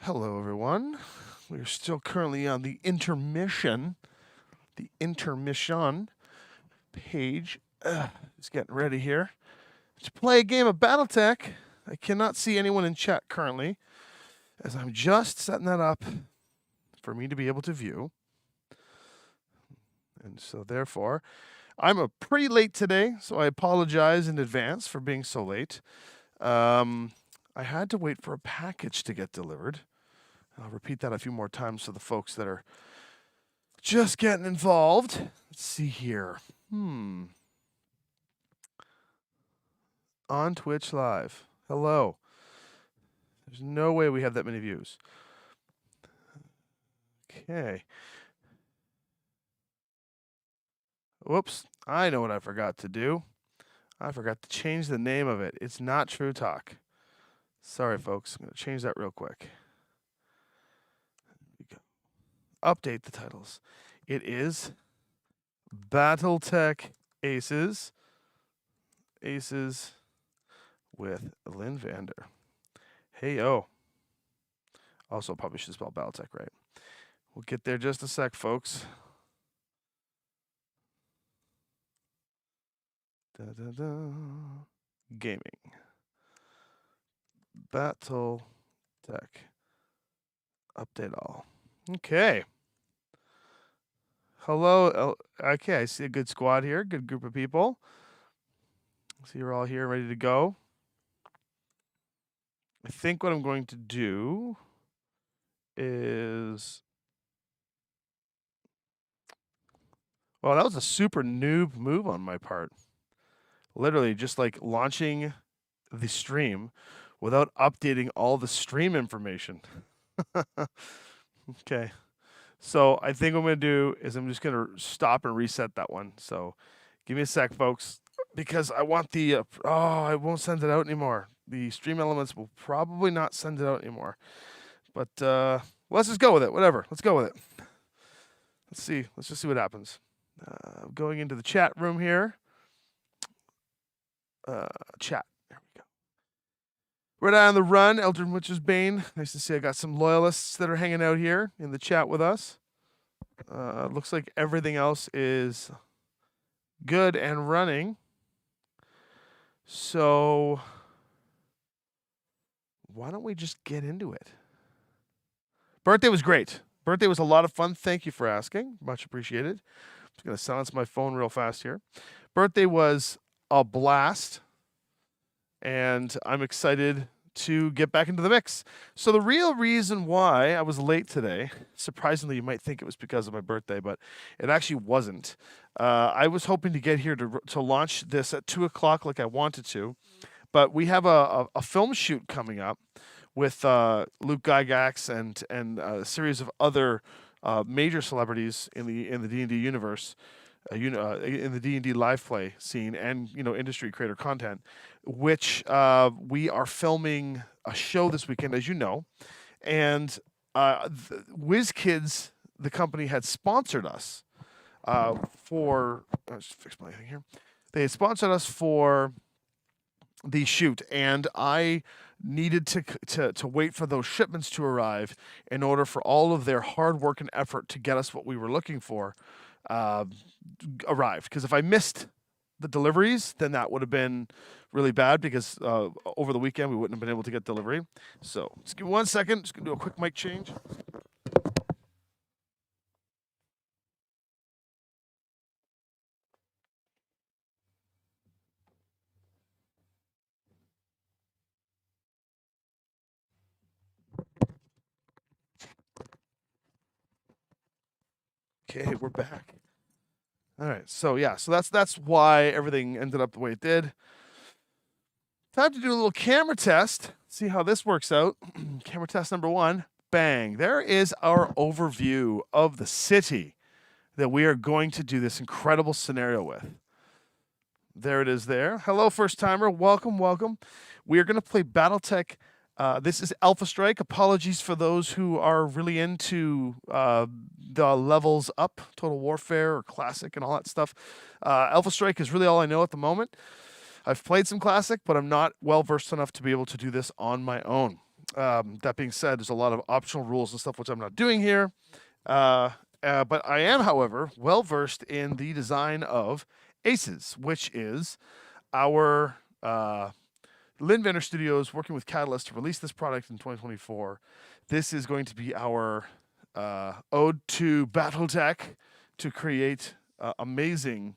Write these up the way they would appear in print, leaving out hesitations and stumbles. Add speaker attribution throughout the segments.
Speaker 1: Hello, everyone. We're still currently on the intermission page. Just getting ready here to play a game of Battletech. I cannot see anyone in chat currently, as I'm just setting that up for me to be able to view. And so, therefore, I'm pretty late today, so I apologize in advance for being so late. I had to wait for a package to get delivered. I'll repeat that a few more times for the folks that are just getting involved. Let's see here. On Twitch Live. Hello. There's no way we have that many views. Okay. Whoops. I know what I forgot to do. I forgot to change the name of it. It's not True Talk. Sorry, folks. I'm going to change that real quick. Update the titles. It is Battletech Aces. Aces with Lynnvander. Hey, oh. Also, probably should spell Battletech right. We'll get there just a sec, folks. Gaming. Battletech. Update all. Okay. Hello. Okay, I see a good squad here. Good group of people. So you're all here ready to go. I think what I'm going to do is... Well, that was a super noob move on my part. Literally just like launching the stream without updating all the stream information. Okay. So I think what I'm going to do is I'm just going to stop and reset that one. So give me a sec, folks, because I want the... I won't send it out anymore. The stream elements will probably not send it out anymore. But let's just go with it. Whatever. Let's go with it. Let's see. Let's just see what happens. Going into the chat room here. Chat. There we go. Red Eye on the Run, Eldrin Witch's Bane. Nice to see I got some loyalists that are hanging out here in the chat with us. Looks like everything else is good and running. So why don't we just get into it? Birthday was great. Birthday was a lot of fun. Thank you for asking. Much appreciated. I'm just going to silence my phone real fast here. Birthday was a blast. And I'm excited to get back into the mix. So the real reason why I was late today, surprisingly, you might think it was because of my birthday, but it actually wasn't. I was hoping to get here to launch this at 2 o'clock like I wanted to, but we have a film shoot coming up with Luke Gygax and a series of other major celebrities in the D&D universe. In the D&D live play scene and industry creator content, which we are filming a show this weekend, as you know, and WizKids, the company, had sponsored us for. Let's fix my thing here. They had sponsored us for the shoot, and I needed to wait for those shipments to arrive in order for all of their hard work and effort to get us what we were looking for. Arrived, because if I missed the deliveries, then that would have been really bad, because over the weekend we wouldn't have been able to get delivery. So just give me 1 second. Just gonna do a quick mic change. Okay, we're back. All right, so yeah, so that's why everything ended up the way it did. Time to do a little camera test. See how this works out. Camera test number 1. Bang. There is our overview of the city that we are going to do this incredible scenario with. There it is there. Hello, first timer. Welcome, welcome. We are going to play Battletech. This is Alpha Strike. Apologies for those who are really into the levels up, Total Warfare or Classic and all that stuff. Alpha Strike is really all I know at the moment. I've played some Classic, but I'm not well versed enough to be able to do this on my own. That being said, there's a lot of optional rules and stuff which I'm not doing here. But I am, however, well versed in the design of Aces, which is our Lynnvander Studios working with Catalyst to release this product in 2024. This is going to be our ode to Battletech to create amazing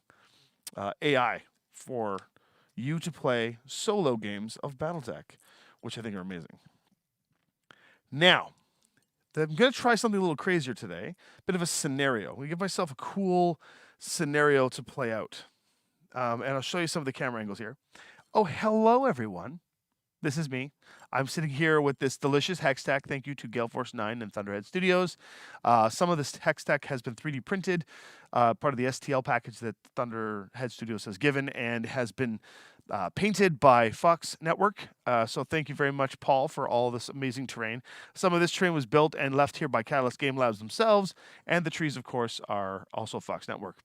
Speaker 1: AI for you to play solo games of Battletech, which I think are amazing. Now, I'm going to try something a little crazier today, bit of a scenario. I'm going to give myself a cool scenario to play out. And I'll show you some of the camera angles here. Oh, hello, everyone. This is me. I'm sitting here with this delicious hex stack. Thank you to Gale Force 9 and Thunderhead Studios. Some of this hex stack has been 3D printed, part of the STL package that Thunderhead Studios has given, and has been painted by Fox Network. So thank you very much, Paul, for all this amazing terrain. Some of this terrain was built and left here by Catalyst Game Labs themselves, and the trees, of course, are also Fox Network.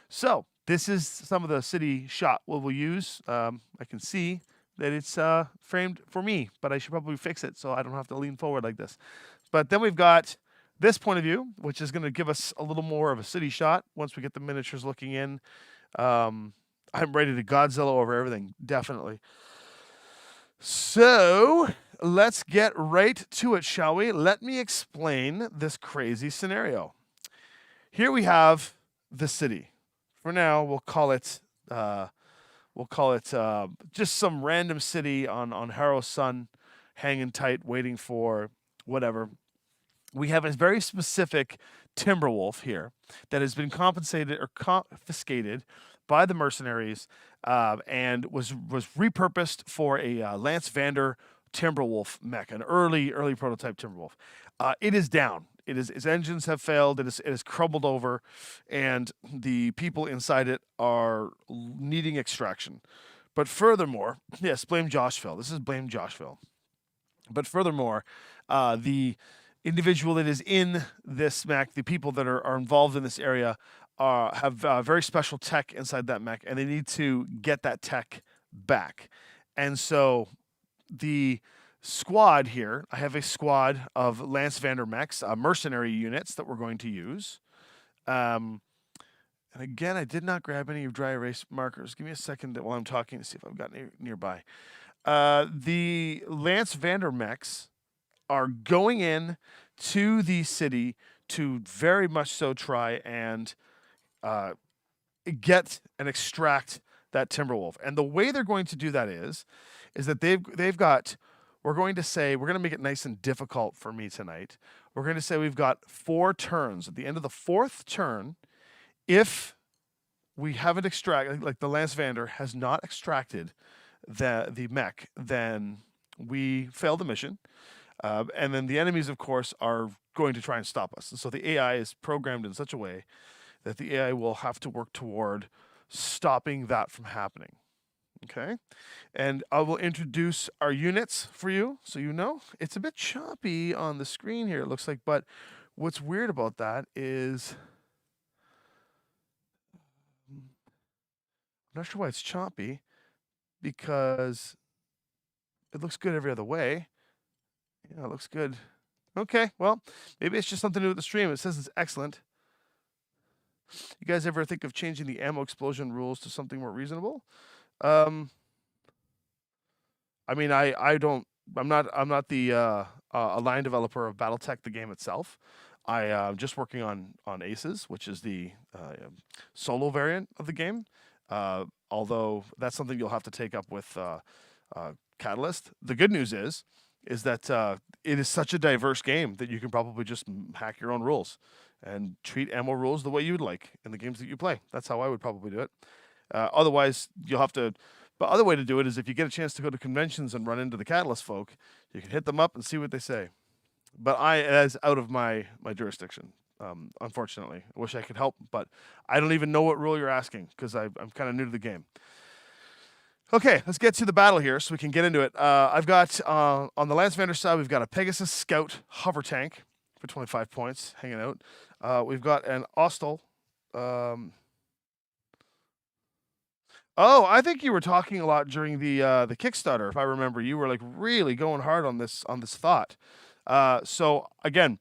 Speaker 1: So this is some of the city shot we'll use. I can see that it's framed for me, but I should probably fix it so I don't have to lean forward like this. But then we've got this point of view, which is going to give us a little more of a city shot once we get the miniatures looking in. I'm ready to Godzilla over everything, definitely. So let's get right to it, shall we? Let me explain this crazy scenario. Here we have the city. For now, we'll call it just some random city on Harrow's Sun, hanging tight, waiting for whatever. We have a very specific Timberwolf here that has been compensated or confiscated by the mercenaries and was repurposed for a Lynnvander Timberwolf mech, an early prototype Timberwolf. It is down. Its engines have failed. It is crumbled over, and the people inside it are needing extraction. But furthermore, yes, blame Joshville. This is blame Joshville. But furthermore, the individual that is in this mech, the people that are involved in this area, have very special tech inside that mech, and they need to get that tech back. And so the squad here, I have a squad of Lynnvander mechs, mercenary units that we're going to use. And again, I did not grab any dry erase markers. Give me a second while I'm talking to see if I've got nearby. The Lynnvander mechs are going in to the city to very much so try and get and extract that Timberwolf. And the way they're going to do that is that they've got, we're going to make it nice and difficult for me tonight. We're going to say we've got 4 turns. At the end of the 4th turn, if we haven't extracted, like the Lynnvander has not extracted the mech, then we fail the mission. And then the enemies, of course, are going to try and stop us. And so the AI is programmed in such a way that the AI will have to work toward stopping that from happening. Okay? And I will introduce our units for you so you know. It's a bit choppy on the screen here, it looks like, but what's weird about that is I'm not sure why it's choppy, because it looks good every other way. Yeah, it looks good. Okay, well, maybe it's just something to do with the stream. It says it's excellent. You guys ever think of changing the ammo explosion rules to something more reasonable? I mean, I'm not the aligned developer of Battletech, the game itself. I'm just working on Aces, which is the solo variant of the game. Although that's something you'll have to take up with Catalyst. The good news is that it is such a diverse game that you can probably just hack your own rules and treat ammo rules the way you'd like in the games that you play. That's how I would probably do it. Otherwise, you'll have to. But other way to do it is if you get a chance to go to conventions and run into the Catalyst folk, you can hit them up and see what they say. But that's out of my jurisdiction, unfortunately. I wish I could help, but I don't even know what rule you're asking because I'm kind of new to the game. Okay, let's get to the battle here so we can get into it. I've got, on the Lynnvander side, we've got a Pegasus Scout hover tank for 25 points hanging out. We've got an Ostel. Oh, I think you were talking a lot during the Kickstarter. If I remember, you were like really going hard on this thought. So again,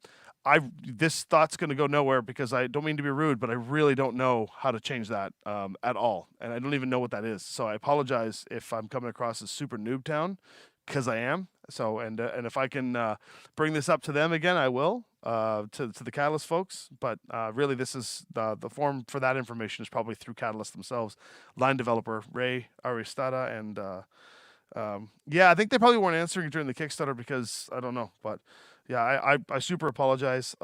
Speaker 1: this thought's going to go nowhere because I don't mean to be rude, but I really don't know how to change that at all, and I don't even know what that is. So I apologize if I'm coming across as super noob town, because I am. So and if I can bring this up to them again, I will. To the Catalyst folks, but really, this is the form for that information is probably through Catalyst themselves, line developer Ray Aristada, and yeah, I think they probably weren't answering during the Kickstarter because I don't know, but yeah, I super apologize.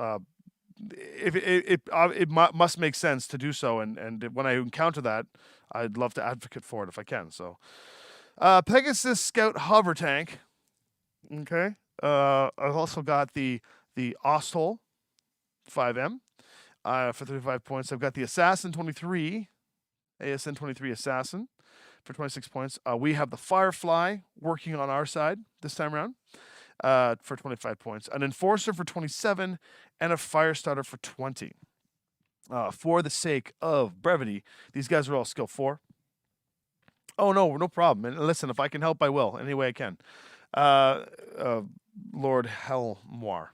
Speaker 1: If it must make sense to do so, and when I encounter that, I'd love to advocate for it if I can. So, Pegasus Scout hover tank. Okay. I've also got the Ostol 5M for 35 points. I've got the Assassin 23, ASN 23 Assassin for 26 points. We have the Firefly working on our side this time around for 25 points. An Enforcer for 27 and a Firestarter for 20. For the sake of brevity, these guys are all skill 4. Oh, no problem. And listen, if I can help, I will. Any way I can. Lord Helmoir.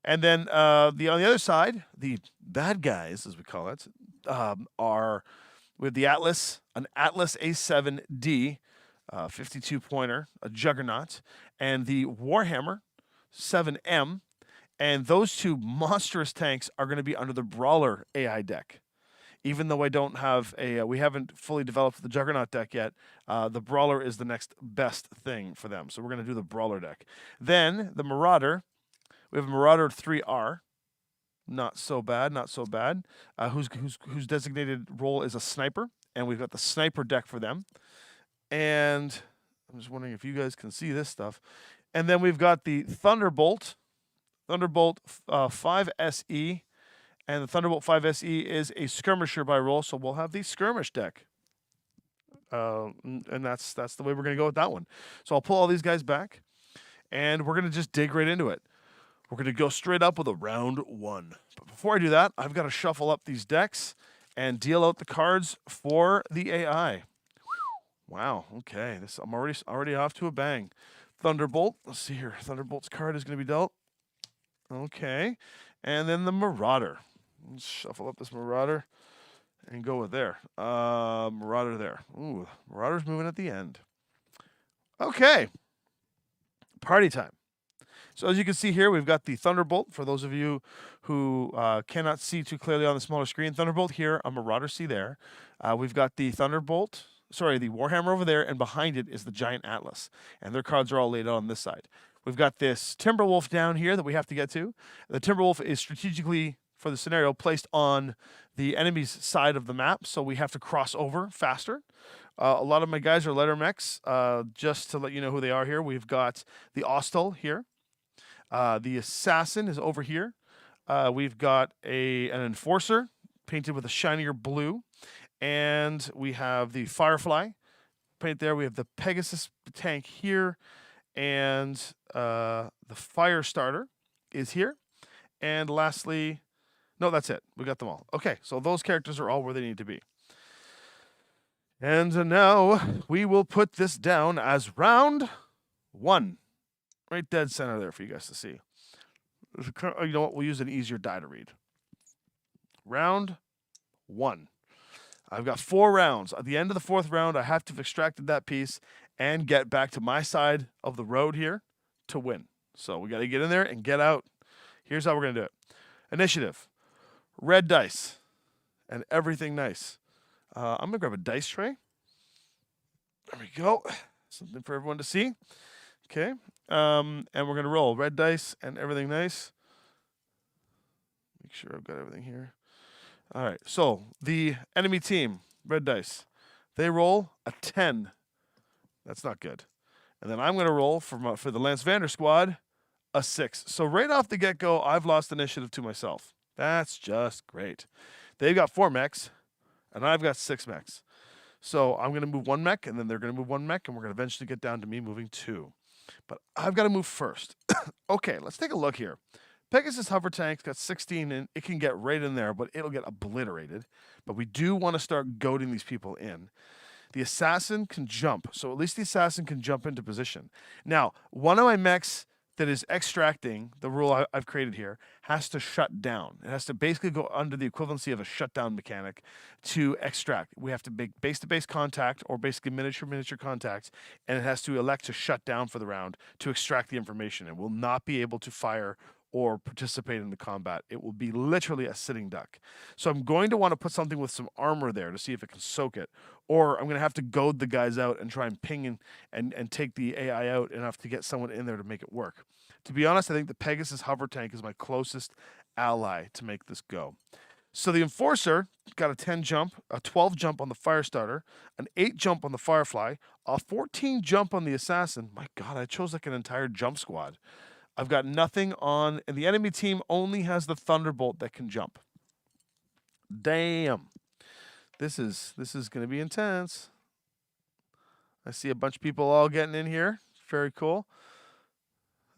Speaker 1: And then on the other side, the bad guys, as we call it, are with the Atlas, an Atlas A7D, 52-pointer, a Juggernaut, and the Warhammer 7M. And those two monstrous tanks are going to be under the Brawler AI deck. Even though I don't have we haven't fully developed the Juggernaut deck yet, the Brawler is the next best thing for them. So we're going to do the Brawler deck. Then the Marauder. We have a Marauder 3R. Not so bad. Whose designated role is a sniper, and we've got the sniper deck for them. And I'm just wondering if you guys can see this stuff. And then we've got the Thunderbolt 5SE, and the Thunderbolt 5SE is a skirmisher by role, so we'll have the skirmish deck. And that's the way we're going to go with that one. So I'll pull all these guys back, and we're going to just dig right into it. We're going to go straight up with a round 1. But before I do that, I've got to shuffle up these decks and deal out the cards for the AI. Wow, okay. I'm already off to a bang. Thunderbolt. Let's see here. Thunderbolt's card is going to be dealt. Okay. And then the Marauder. Let's shuffle up this Marauder and go with there. Marauder there. Ooh, Marauder's moving at the end. Okay. Party time. So as you can see here, we've got the Thunderbolt. For those of you who cannot see too clearly on the smaller screen, Thunderbolt here, a Marauder C there. We've got the the Warhammer over there, and behind it is the Giant Atlas. And their cards are all laid out on this side. We've got this Timberwolf down here that we have to get to. The Timberwolf is strategically, for the scenario, placed on the enemy's side of the map, so we have to cross over faster. A lot of my guys are letter mechs. Just to let you know who they are here, we've got the Ostol here. The Assassin is over here. We've got an Enforcer painted with a shinier blue. And we have the Firefly painted there. We have the Pegasus tank here. And the Firestarter is here. And lastly, no, that's it. We got them all. Okay, so those characters are all where they need to be. And now we will put this down as round 1. Right dead center there for you guys to see. You know what? We'll use an easier die to read. Round 1. I've got 4 rounds. At the end of the 4th round, I have to have extracted that piece and get back to my side of the road here to win. So we got to get in there and get out. Here's how we're going to do it. Initiative. Red dice. And everything nice. I'm going to grab a dice tray. There we go. Something for everyone to see. Okay. And we're going to roll red dice and everything nice. Make sure I've got everything here. All right. So the enemy team, red dice, they roll a 10. That's not good. And then I'm going to roll for the Lynnvander squad a 6. So right off the get-go, I've lost initiative to myself. That's just great. They've got 4 mechs, and I've got 6 mechs. So I'm going to move 1 mech, and then they're going to move 1 mech, and we're going to eventually get down to me moving 2. But I've got to move first. Okay, let's take a look here. Pegasus hover tank's got 16, and it can get right in there, but it'll get obliterated. But we do want to start goading these people in. The assassin can jump, so at least the assassin can jump into position. Now, one of my mechs that is extracting, the rule I've created here, has to shut down. It has to basically go under the equivalency of a shutdown mechanic to extract. We have to make base-to-base contact, or basically miniature contact, and it has to elect to shut down for the round to extract the information. It will not be able to fire or participate in the combat. It will be literally a sitting duck. So I'm going to want to put something with some armor there to see if it can soak it. Or I'm going to have to goad the guys out and try and ping and take the AI out enough to get someone in there to make it work. To be honest, I think the Pegasus hover tank is my closest ally to make this go. So the Enforcer got a 10 jump, a 12 jump on the Firestarter, an 8 jump on the Firefly, a 14 jump on the Assassin. My God, I chose like an entire jump squad. I've got nothing on, and the enemy team only has the Thunderbolt that can jump. Damn. This is going to be intense. I see a bunch of people all getting in here. Very cool.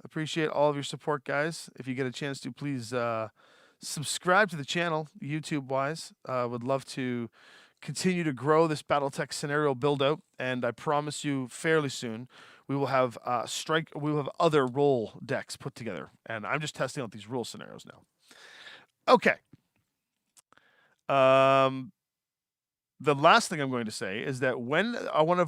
Speaker 1: Appreciate all of your support, guys. If you get a chance to, please subscribe to the channel, YouTube-wise. Would love to continue to grow this Battletech scenario build-out, and I promise you fairly soon we will have we will have other role decks put together, and I'm just testing out these rule scenarios now. Okay. The last thing I'm going to say is that when one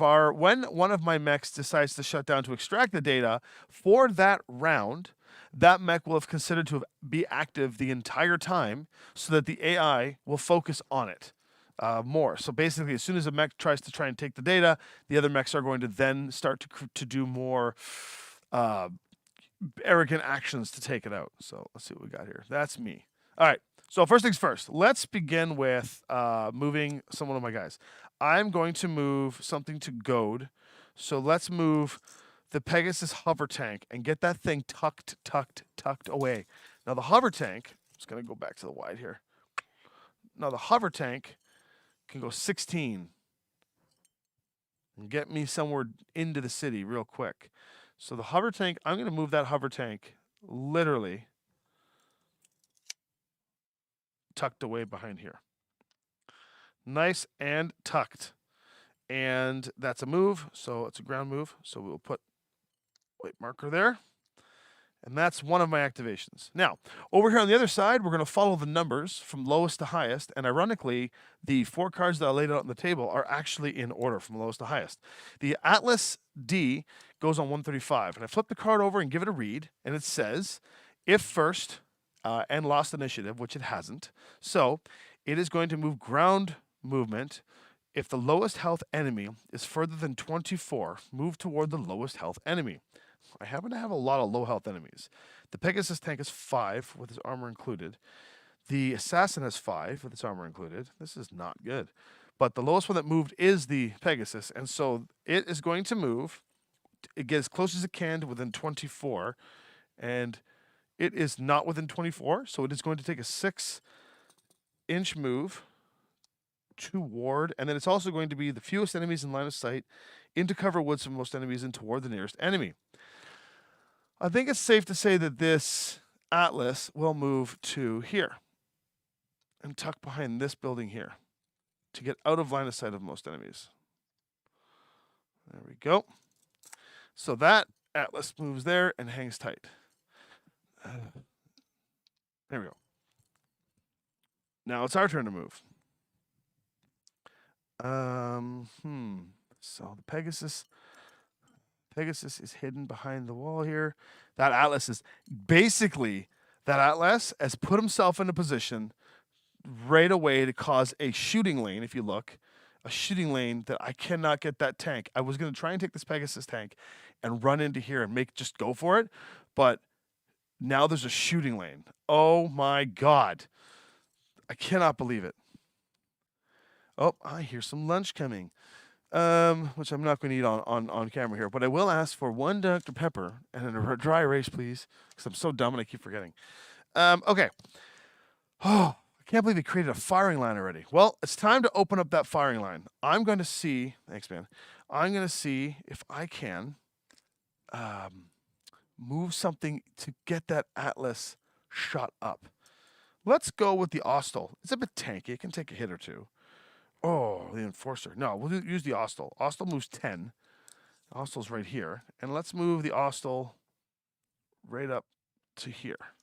Speaker 1: of my mechs decides to shut down to extract the data for that round, that mech will have considered to be active the entire time, so that the AI will focus on it more. So basically, as soon as a mech tries to try and take the data, the other mechs are going to then start to do more arrogant actions to take it out. So let's see what we got here. That's me. All right. So first things first, let's begin with moving one of my guys. I'm going to move something to goad. So let's move the Pegasus hover tank and get that thing tucked away. Now the hover tank, I'm just going to go back to the wide here. Now the hover tank can go 16 and get me somewhere into the city real quick. So the hover tank, I'm going to move that hover tank literally tucked away behind here. Nice and tucked. And that's a move, so it's a ground move. So we'll put white marker there. And that's one of my activations. Now, over here on the other side, we're going to follow the numbers from lowest to highest. And ironically, the 4 cards that I laid out on the table are actually in order from lowest to highest. The Atlas D goes on 135. And I flip the card over and give it a read. And it says, if first and lost initiative, which it hasn't. So it is going to move ground movement. If the lowest health enemy is further than 24, move toward the lowest health enemy. I happen to have a lot of low health enemies. The Pegasus tank is 5 with his armor included. The Assassin has 5 with its armor included. This is not good. But the lowest one that moved is the Pegasus, and so it is going to move. It gets as close as it can to within 24, and it is not within 24, so it is going to take a 6-inch move to ward, and then it's also going to be the fewest enemies in line of sight, into cover woods from most enemies, and toward the nearest enemy. I think it's safe to say that this Atlas will move to here and tuck behind this building here to get out of line of sight of most enemies. There we go. So that Atlas moves there and hangs tight. There we go. Now it's our turn to move. So the Pegasus is hidden behind the wall here. That Atlas has put himself in a position right away to cause a shooting lane, if you look. A shooting lane that I cannot get that tank. I was going to try and take this Pegasus tank and run into here and just go for it, but now there's a shooting lane. Oh my God. I cannot believe it. Oh, I hear some lunch coming. Which I'm not going to eat on camera here, but I will ask for 1 Dr. Pepper and a dry erase, please, because I'm so dumb and I keep forgetting. Okay. Oh, I can't believe he created a firing line already. Well, it's time to open up that firing line. I'm going to see, thanks, man. I'm going to see if I can move something to get that Atlas shot up. Let's go with the Austral. It's a bit tanky. It can take a hit or two. Oh, the Enforcer. No, we'll use the Ostel. Ostel moves 10. Ostel's right here. And let's move the Ostel right up to here.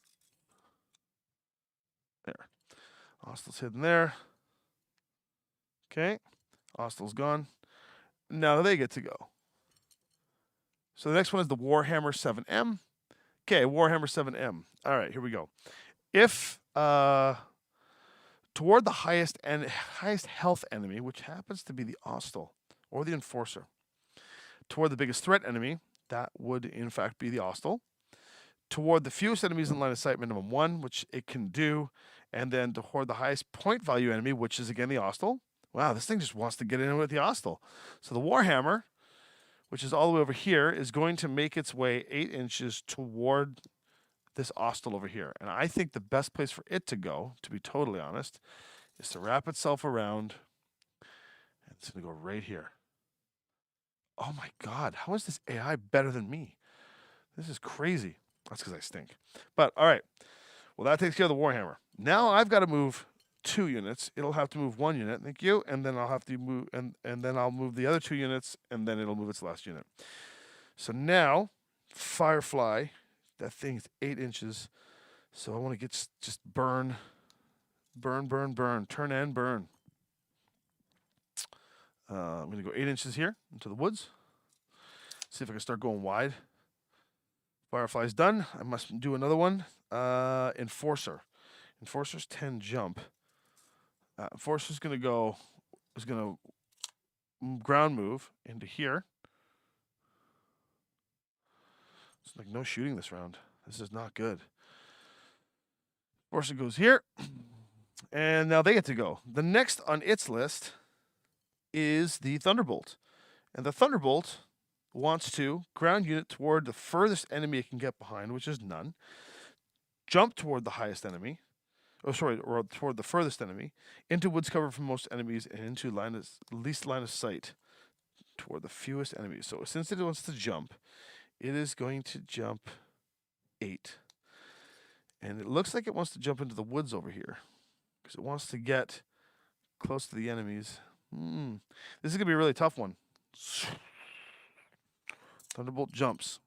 Speaker 1: There. Ostel's hidden there. Okay. Ostel's gone. Now they get to go. So the next one is the Warhammer 7M. Okay, Warhammer 7M. All right, here we go. If toward the highest health enemy, which happens to be the Ostel or the Enforcer, toward the biggest threat enemy, that would in fact be the Ostel. Toward the fewest enemies in line of sight, minimum 1, which it can do, and then toward the highest point value enemy, which is again the Ostel. Wow, this thing just wants to get in with the Ostel. So the Warhammer, which is all the way over here, is going to make its way 8 inches toward this Ostel over here. And I think the best place for it to go, to be totally honest, is to wrap itself around. And it's going to go right here. Oh my God, how is this AI better than me? This is crazy. That's because I stink. But all right. Well, that takes care of the Warhammer. Now I've got to move 2 units. It'll have to move 1 unit. Thank you. And then I'll have to move, and then I'll move the other 2 units, and then it'll move its last unit. So now, Firefly, that thing's 8 inches. So I want to get just burn, turn and burn. I'm going to go 8 inches here into the woods. See if I can start going wide. Firefly's done. I must do another one. Enforcer. Enforcer's 10 jump. Enforcer's going to ground move into here. It's like no shooting this round. This is not good. Enforcer goes here. And now they get to go. The next on its list is the Thunderbolt. And the Thunderbolt wants to ground unit toward the furthest enemy it can get behind, which is none. Jump toward the highest enemy. Or toward the furthest enemy. Into woods cover from most enemies and into least line of sight toward the fewest enemies. So since it wants to jump, it is going to jump 8. And it looks like it wants to jump into the woods over here. Because it wants to get close to the enemies. This is going to be a really tough one. Thunderbolt jumps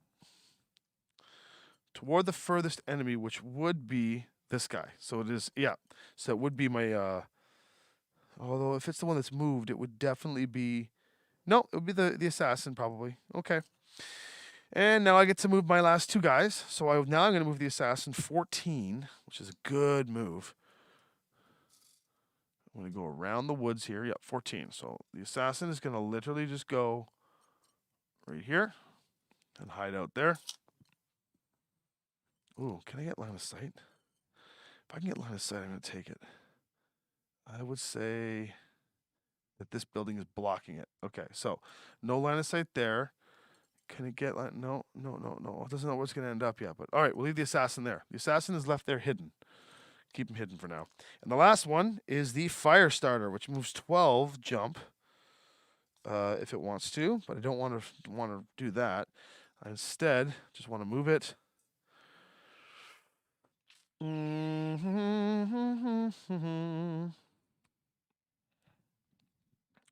Speaker 1: toward the furthest enemy, which would be this guy. So it is, yeah. So it would be my, although if it's the one that's moved, it would definitely be, no, it would be the assassin probably. Okay. And now I get to move my last 2 guys. So now I'm going to move the assassin 14, which is a good move. I'm going to go around the woods here. Yep, 14. So the assassin is going to literally just go right here and hide out there. Ooh, can I get line of sight? If I can get line of sight, I'm going to take it. I would say that this building is blocking it. Okay, so no line of sight there. Can it get line? No. It doesn't know where it's going to end up yet. But all right, we'll leave the assassin there. The assassin is left there hidden. Keep him hidden for now. And the last one is the Firestarter, which moves 12 jump if it wants to, but I don't want to do that. I instead just want to move it.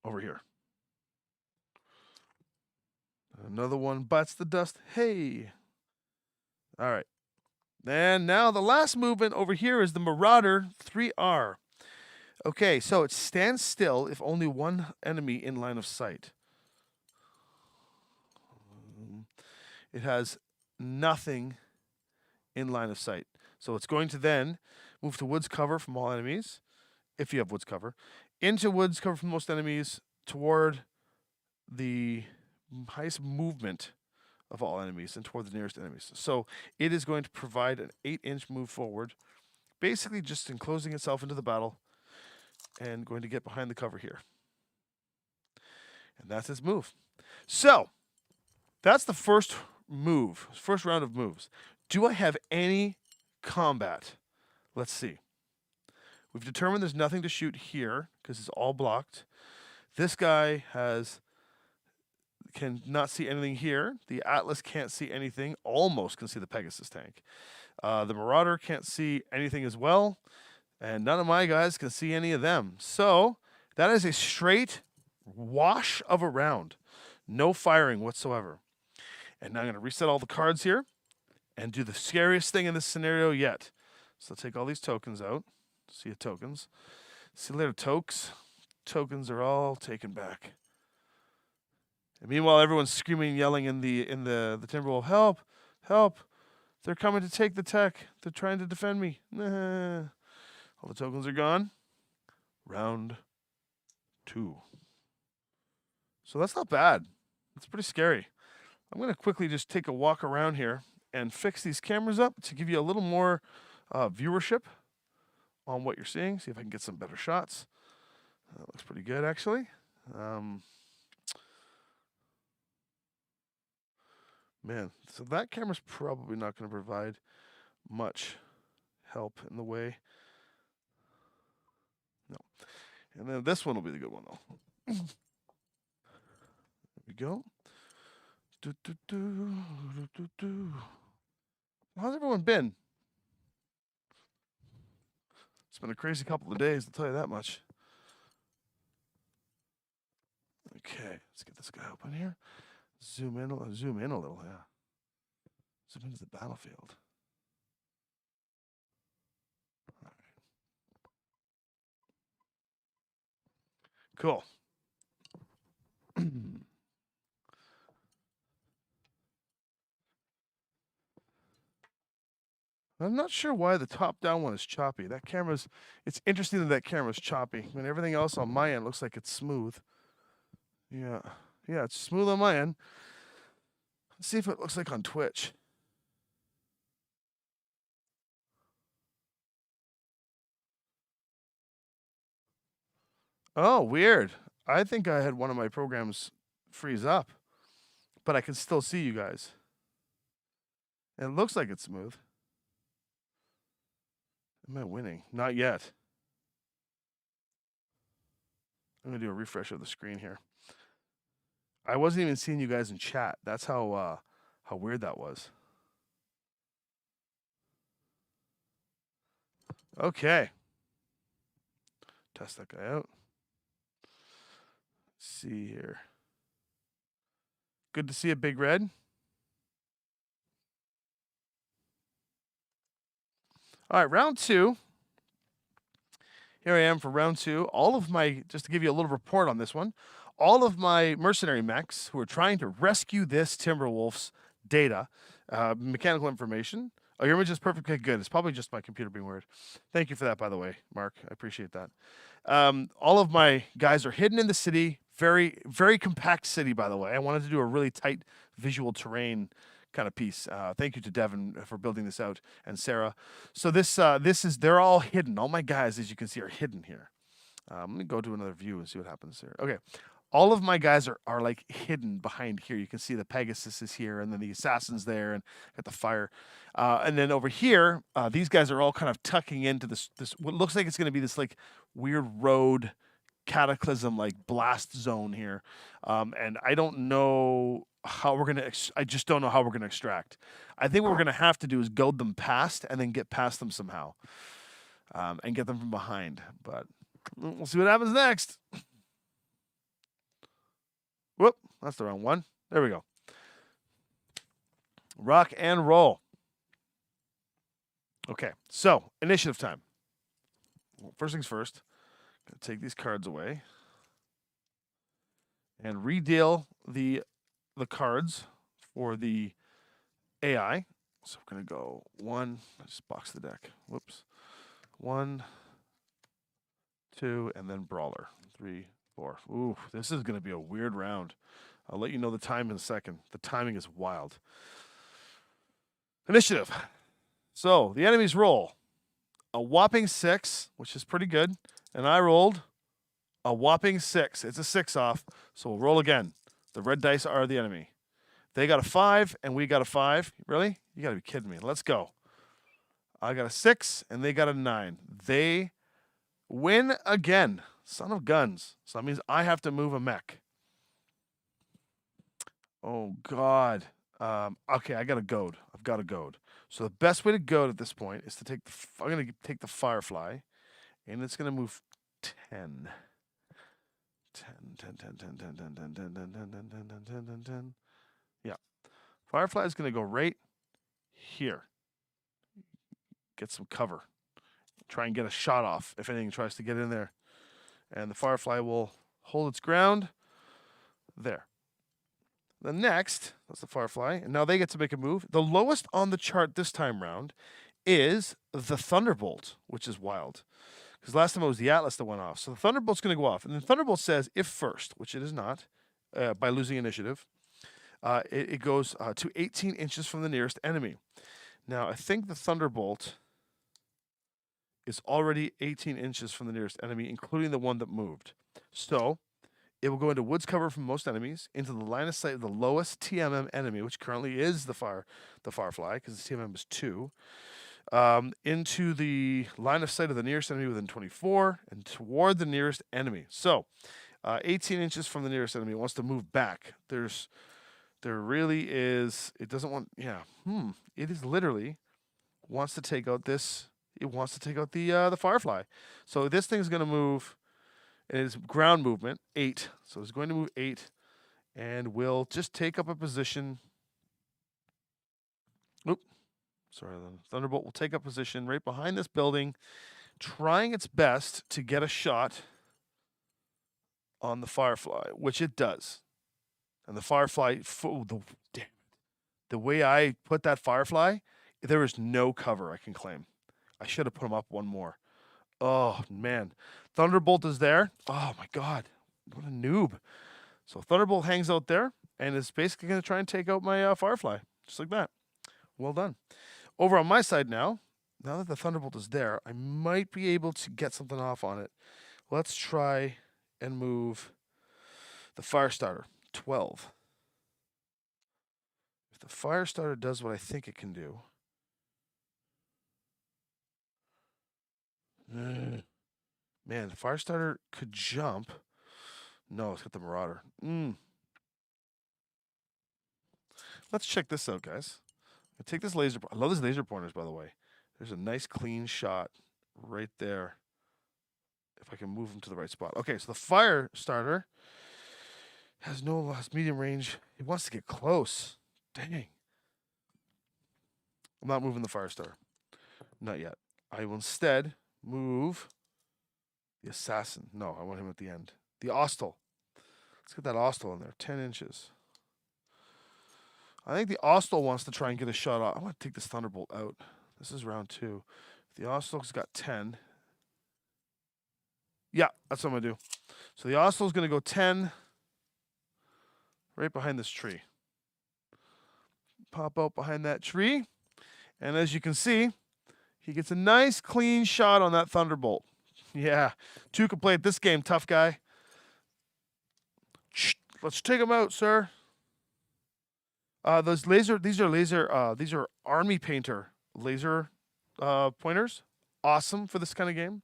Speaker 1: Over here. Another one bites the dust. Hey. All right. And now the last movement over here is the Marauder 3R. Okay, so it stands still if only 1 enemy in line of sight. It has nothing in line of sight. So it's going to then move to woods cover from all enemies, if you have woods cover, into woods cover from most enemies, toward the highest movement of all enemies and toward the nearest enemies. So it is going to provide an 8-inch move forward, basically just enclosing itself into the battle and going to get behind the cover here. And that's its move. So that's the first move, first round of moves. Do I have any combat? Let's see. We've determined there's nothing to shoot here because it's all blocked. This guy can not see anything here. The Atlas can't see anything. Almost can see the Pegasus tank. The Marauder can't see anything as well. And none of my guys can see any of them. So That is a straight wash of a round. No firing whatsoever. And now I'm going to reset all the cards here and do the scariest thing in this scenario yet. So take all these tokens out. See you, tokens. See you later, tokes. Tokens are all taken back. And meanwhile, everyone's screaming, yelling in the Timberwolf, help, help. They're coming to take the tech. They're trying to defend me. Nah. All the tokens are gone. Round 2. So that's not bad. It's pretty scary. I'm going to quickly just take a walk around here and fix these cameras up to give you a little more viewership on what you're seeing. See if I can get some better shots. That looks pretty good, actually. Man, so that camera's probably not going to provide much help in the way. No. And then this one will be the good one, though. There we go. How's everyone been? It's been a crazy couple of days, I'll tell you that much. Okay, let's get this guy open here. Zoom in a little, yeah. Zoom into the battlefield. All right. Cool. I'm not sure why the top-down one is choppy. It's interesting that camera's choppy. When everything else on my end looks like it's smooth. Yeah, it's smooth on my end. Let's see if it looks like on Twitch. Oh, weird. I think I had one of my programs freeze up, but I can still see you guys. And it looks like it's smooth. Am I winning? Not yet. I'm going to do a refresh of the screen here. I wasn't even seeing you guys in chat. That's how weird that was. Okay. Test that guy out. Let's see here. Good to see a Big Red. All right, round 2. Here I am for round 2. Just to give you a little report on this one, all of my mercenary mechs who are trying to rescue this Timberwolf's data, mechanical information. Oh, your image is perfect. Okay, good. It's probably just my computer being weird. Thank you for that, by the way, Mark. I appreciate that. All of my guys are hidden in the city. Very, very compact city, by the way. I wanted to do a really tight visual terrain kind of piece. Thank you to Devin for building this out, and Sarah. So they're all hidden. All my guys, as you can see, are hidden here. Let me go to another view and see what happens here. Okay. All of my guys are like hidden behind here. You can see the Pegasus is here, and then the Assassin's there, and got the fire. And then over here, these guys are all kind of tucking into this what looks like it's going to be this like weird road cataclysm like blast zone here. And I don't know how we're gonna. I just don't know how we're gonna extract. I think what we're gonna have to do is goad them past, and then get past them somehow, and get them from behind. But we'll see what happens next. Whoop, that's the wrong one. There we go. Rock and roll. Okay, so initiative time. First things first, gonna take these cards away and redeal the cards for the AI. So we're gonna go 1. Just box the deck. Whoops. 1, 2, and then brawler. 3, 4. Ooh, this is gonna be a weird round. I'll let you know the time in a second. The timing is wild. Initiative. So the enemies roll a whopping 6, which is pretty good, and I rolled a whopping 6. It's a 6 off, so we'll roll again. The red dice are the enemy. They got a 5, and we got a 5. Really? You got to be kidding me. Let's go. I got a 6, and they got a 9. They win again. Son of guns. So that means I have to move a mech. Oh, God. Okay, I got a goad. I've got a goad. So the best way to goad at this point is to take I'm going to take the Firefly, and it's going to move 10. 10, 10, 10, 10, 10, 10, 10, 10, 10, 10, 10, 10, 10, 10, 10, 10. Yeah. Firefly is going to go right here. Get some cover. Try and get a shot off if anything tries to get in there. And the Firefly will hold its ground there. The next, that's the Firefly, and now they get to make a move. The lowest on the chart this time round is the Thunderbolt, which is wild. Because last time it was the Atlas that went off. So the Thunderbolt's going to go off. And the Thunderbolt says, if first, which it is not, by losing initiative, it goes to 18 inches from the nearest enemy. Now, I think the Thunderbolt is already 18 inches from the nearest enemy, including the one that moved. So it will go into woods cover from most enemies, into the line of sight of the lowest TMM enemy, which currently is the Firefly, because the TMM is 2. Into the line of sight of the nearest enemy within 24, and toward the nearest enemy. So, 18 inches from the nearest enemy. It wants to move back. There really is. It doesn't want. Yeah. It is literally wants to take out this. It wants to take out the Firefly. So this thing's going to move. And it's ground movement 8. So it's going to move 8, and will just take up a position. Oop. Sorry, the Thunderbolt will take up position right behind this building, trying its best to get a shot on the Firefly, which it does. And the Firefly, the way I put that Firefly, there is no cover I can claim. I should have put him up one more. Oh, man. Thunderbolt is there. Oh, my God. What a noob. So Thunderbolt hangs out there and is basically going to try and take out my Firefly. Just like that. Well done. Over on my side now that the Thunderbolt is there, I might be able to get something off on it. Let's try and move the Firestarter, 12. If the Firestarter does what I think it can do. Man, the Firestarter could jump. No, it's got the Marauder. Let's check this out, guys. I take this laser. I love these laser pointers, by the way. There's a nice clean shot right there. If I can move them to the right spot. Okay, so the Firestarter has medium range. It wants to get close. Dang. I'm not moving the Firestarter. Not yet. I will instead move the Assassin. No, I want him at the end. The Ostel. Let's get that Ostel in there. 10 inches. I think the Ostel wants to try and get a shot off. I want to take this Thunderbolt out. This is round 2. The Ostel's got 10. Yeah, that's what I'm going to do. So the Ostel's going to go 10 right behind this tree. Pop out behind that tree. And as you can see, he gets a nice clean shot on that Thunderbolt. Yeah, 2 can play at this game, tough guy. Let's take him out, sir. These are Army Painter laser pointers. Awesome for this kind of game.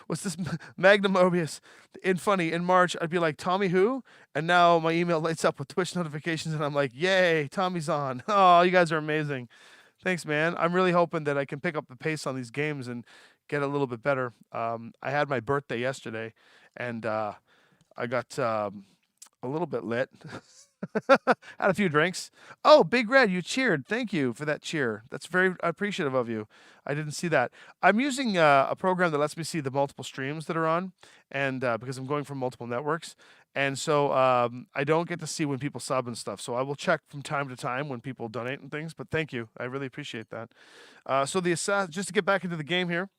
Speaker 1: What's this? Magnum Mobius. In March, I'd be like, Tommy who? And now my email lights up with Twitch notifications, and I'm like, yay, Tommy's on. Oh, you guys are amazing. Thanks, man. I'm really hoping that I can pick up the pace on these games and get a little bit better. I had my birthday yesterday, and I got a little bit lit. Had a few drinks. Oh, Big Red, you cheered. Thank you for that cheer. That's very appreciative of you. I didn't see that. I'm using a program that lets me see the multiple streams that are on, and because I'm going from multiple networks. And so I don't get to see when people sub and stuff. So I will check from time to time when people donate and things. But thank you. I really appreciate that. So the just to get back into the game here,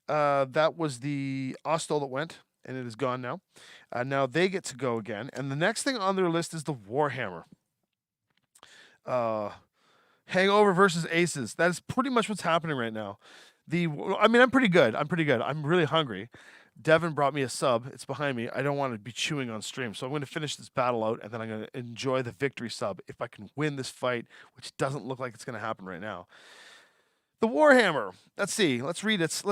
Speaker 1: that was the Ostel that went, and it is gone now. Now they get to go again. And the next thing on their list is the Warhammer. Hangover versus Aces. That is pretty much what's happening right now. I'm pretty good. I'm really hungry. Devin brought me a sub. It's behind me. I don't want to be chewing on stream. So I'm going to finish this battle out, and then I'm going to enjoy the victory sub if I can win this fight, which doesn't look like it's going to happen right now. The Warhammer. Let's see. Let's read its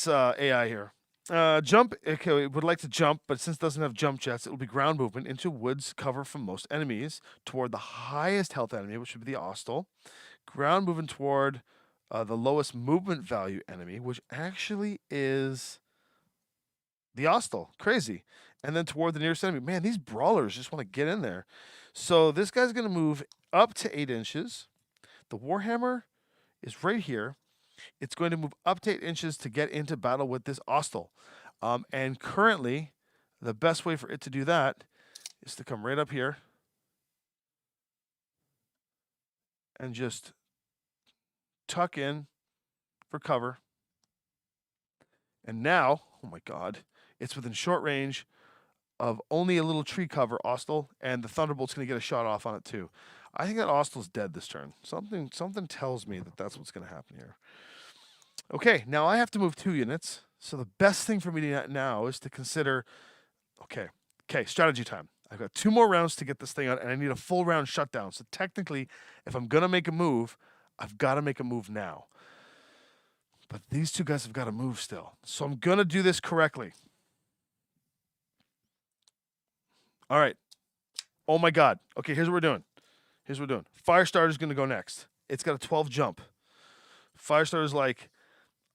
Speaker 1: AI here. Jump. Okay, it would like to jump, but since it doesn't have jump jets, it will be ground movement into woods cover from most enemies toward the highest health enemy, which would be the Ostel. Ground movement toward the lowest movement value enemy, which actually is the Ostel. Crazy. And then toward the nearest enemy. Man, these brawlers just want to get in there. So this guy's going to move up to 8 inches. The Warhammer is right here. It's going to move up to 8 inches to get into battle with this Ostel. And currently, the best way for it to do that is to come right up here and just tuck in for cover. And now, oh my God, it's within short range of only a little tree cover, Ostel, and the Thunderbolt's going to get a shot off on it too. I think that Ostel's dead this turn. Something tells me that that's what's going to happen here. Okay, now I have to move 2 units. So the best thing for me to now is to consider, okay, strategy time. I've got 2 more rounds to get this thing out, and I need a full round shutdown. So technically, if I'm going to make a move, I've got to make a move now. But these 2 guys have got to move still. So I'm going to do this correctly. All right. Oh, my God. Okay, here's what we're doing. Firestarter's going to go next. It's got a 12 jump. Firestarter's like,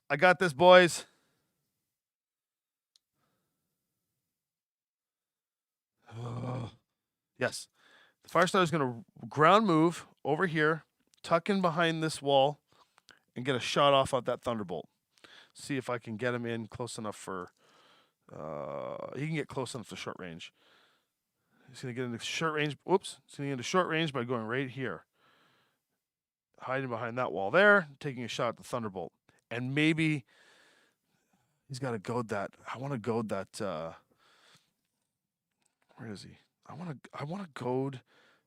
Speaker 1: I got this, boys. Yes. The Firestarter's going to ground move over here, tuck in behind this wall, and get a shot off of that Thunderbolt. See if I can get him in close enough for... he can get close enough to short range. He's going to get into short range. Oops. He's going to get into short range by going right here. Hiding behind that wall there, taking a shot at the Thunderbolt. And maybe he's got to goad that. I want to goad that. Where is he? I want to goad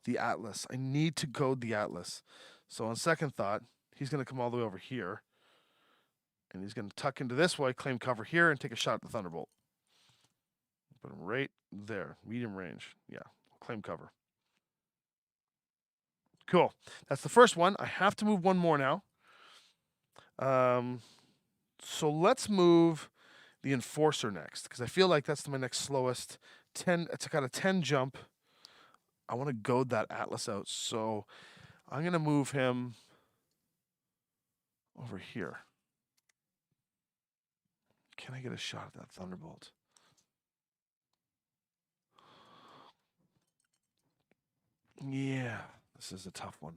Speaker 1: the Atlas. I need to goad the Atlas. So on second thought, he's going to come all the way over here. And he's going to tuck into this way, claim cover here, and take a shot at the Thunderbolt. Put him right there. Medium range. Yeah. Claim cover. Cool. That's the first one. I have to move 1 more now. So let's move the Enforcer next, because I feel like that's my next slowest. It's got a 10 jump. I want to goad that Atlas out, so I'm going to move him over here. Can I get a shot at that Thunderbolt? Yeah, this is a tough one.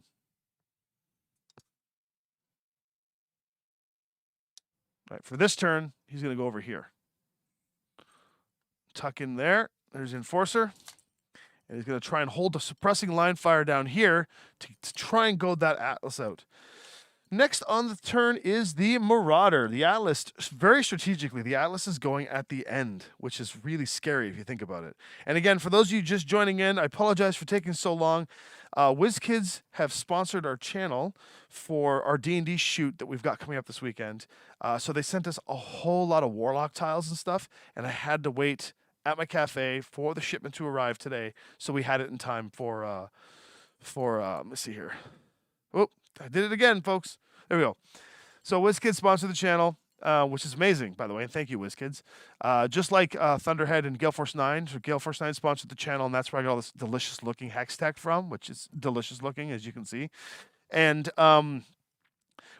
Speaker 1: All right, for this turn, he's going to go over here. Tuck in there. There's Enforcer. And he's going to try and hold the suppressing line fire down here to try and goad that Atlas out. Next on the turn is the Marauder. The Atlas, very strategically, the Atlas is going at the end, which is really scary if you think about it. And again, for those of you just joining in, I apologize for taking so long. WizKids have sponsored our channel for our D&D shoot that we've got coming up this weekend. So they sent us a whole lot of Warlock tiles and stuff, and I had to wait at my cafe for the shipment to arrive today, so we had it in time for let's see here. Oh, I did it again, folks. There we go. So WizKids sponsored the channel, which is amazing, by the way. And thank you, WizKids. Just like Thunderhead and Gale Force 9. So Gale Force 9 sponsored the channel, and that's where I got all this delicious-looking hex tech from, which is delicious-looking, as you can see. And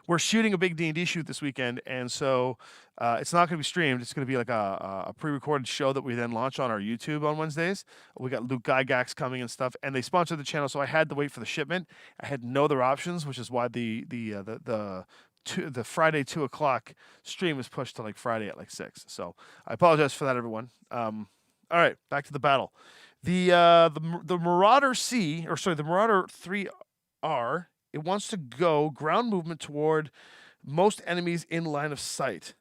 Speaker 1: we're shooting a big D&D shoot this weekend, and so it's not going to be streamed. It's going to be like a pre-recorded show that we then launch on our YouTube on Wednesdays. We got Luke Gygax coming and stuff, and they sponsored the channel, so I had to wait for the shipment. I had no other options, which is why the Friday 2 o'clock stream was pushed to like Friday at like 6. So I apologize for that, everyone. All right, back to the battle. The Marauder the Marauder 3R. It wants to go ground movement toward most enemies in line of sight.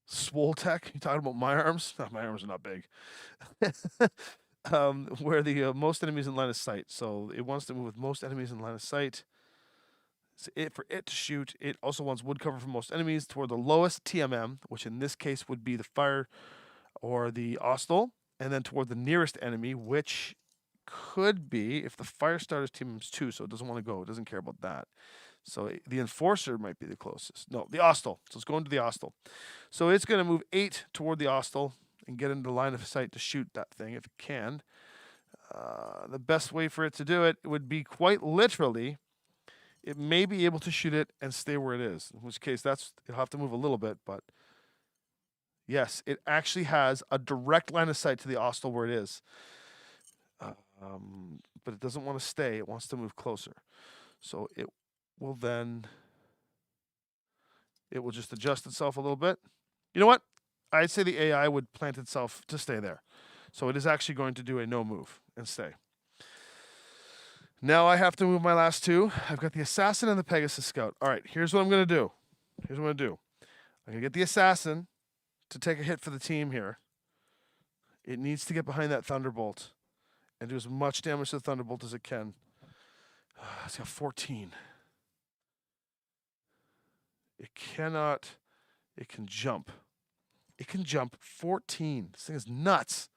Speaker 1: Swole Tech, you talking about my arms? No, my arms are not big. Where the most enemies in line of sight. So it wants to move with most enemies in line of sight. For it to shoot. It also wants wood cover for most enemies toward the lowest TMM, which in this case would be the fire or the Ostel. And then toward the nearest enemy, which could be if the Firestarter's team is 2, so it doesn't want to go. It doesn't care about that. So the Enforcer might be the closest. No, the Ostel. So it's going to the Ostel. So it's going to move 8 toward the Ostel and get into the line of sight to shoot that thing if it can. The best way for it to do it would be quite literally, it may be able to shoot it and stay where it is. In which case, it'll have to move a little bit, but yes, it actually has a direct line of sight to the Ostel where it is. But it doesn't want to stay. It wants to move closer. So it will just adjust itself a little bit. You know what? I'd say the AI would plant itself to stay there. So it is actually going to do a no move and stay. Now I have to move my last two. I've got the Assassin and the Pegasus Scout. All right, here's what I'm going to do. I'm going to get the Assassin to take a hit for the team here. It needs to get behind that Thunderbolt and do as much damage to the Thunderbolt as it can. It's got 14. It cannot. It can jump. It can jump 14. This thing is nuts.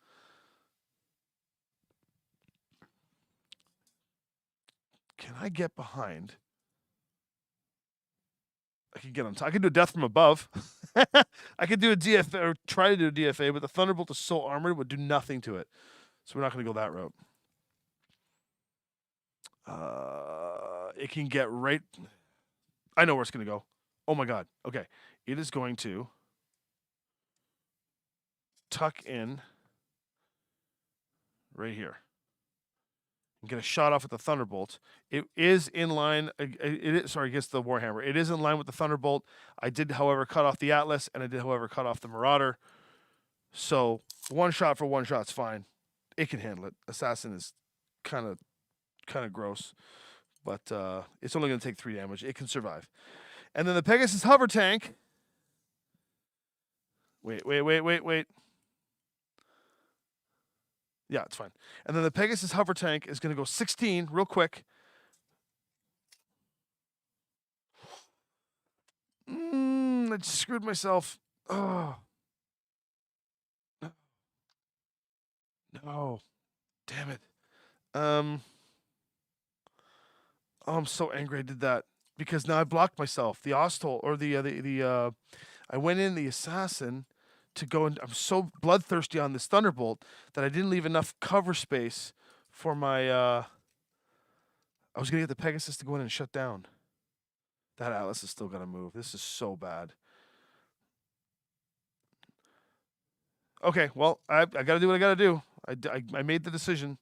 Speaker 1: Can I get behind? I can get on top. I can do a death from above. I could do a DFA or try to do a DFA, but the Thunderbolt is so armored it would do nothing to it. So we're not going to go that route. It can get right. I know where it's going to go. Oh my God. Okay. It is going to tuck in right here and get a shot off with the Thunderbolt. It is in line. Against the Warhammer. It is in line with the Thunderbolt. I did, however, cut off the Atlas, and I did, however, cut off the Marauder. So one shot for one shot's fine. It can handle it. Assassin is kind of gross, but it's only going to take 3 damage. It can survive. And then the Pegasus hover tank. Wait. Yeah, it's fine. And then the Pegasus hover tank is going to go 16 real quick. I just screwed myself. Oh. No. Damn it. Oh, I'm so angry I did that because now I blocked myself. The Ostol or I went in the Assassin to go and I'm so bloodthirsty on this Thunderbolt that I didn't leave enough cover space for my I was going to get the Pegasus to go in and shut down. That Atlas is still going to move. This is so bad. Okay, well, I got to do what I got to do. I made the decision.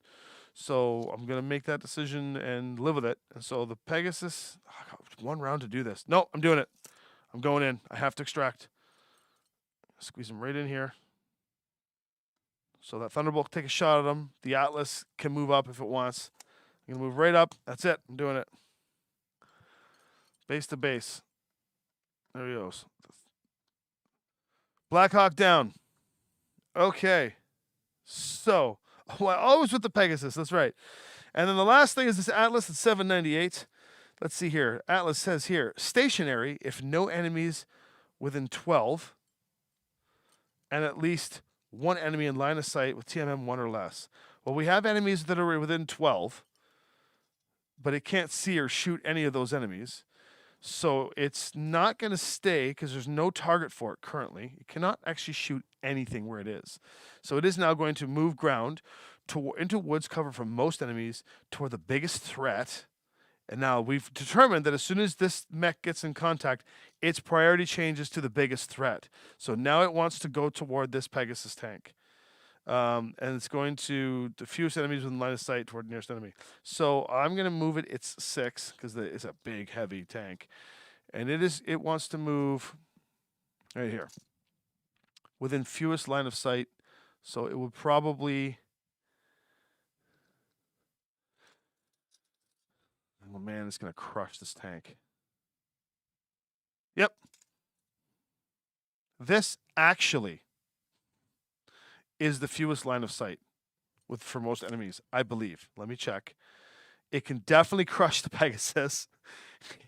Speaker 1: So I'm going to make that decision and live with it. And so the Pegasus, I got 1 round to do this. No, I'm doing it. I'm going in. I have to extract. Squeeze him right in here. So that Thunderbolt can take a shot at him. The Atlas can move up if it wants. I'm going to move right up. That's it. I'm doing it. Base to base. There he goes. Blackhawk down. Okay. So, always with the Pegasus. That's right. And then the last thing is this Atlas at 798. Let's see here. Atlas says here, stationary if no enemies within 12 and at least 1 enemy in line of sight with TMM 1 or less. Well, we have enemies that are within 12, but it can't see or shoot any of those enemies. So it's not going to stay because there's no target for it currently. It cannot actually shoot anything where it is. So it is now going to move ground into woods cover from most enemies toward the biggest threat. And now we've determined that as soon as this mech gets in contact, its priority changes to the biggest threat. So now it wants to go toward this Pegasus tank. And it's going to diffuse enemies within line of sight toward the nearest enemy. So I'm going to move it. It's 6 because it's a big, heavy tank. And it wants to move right here within fewest line of sight. So it would probably... Oh, man, it's going to crush this tank. Yep. This actually is the fewest line of sight for most enemies, I believe. Let me check. It can definitely crush the Pegasus.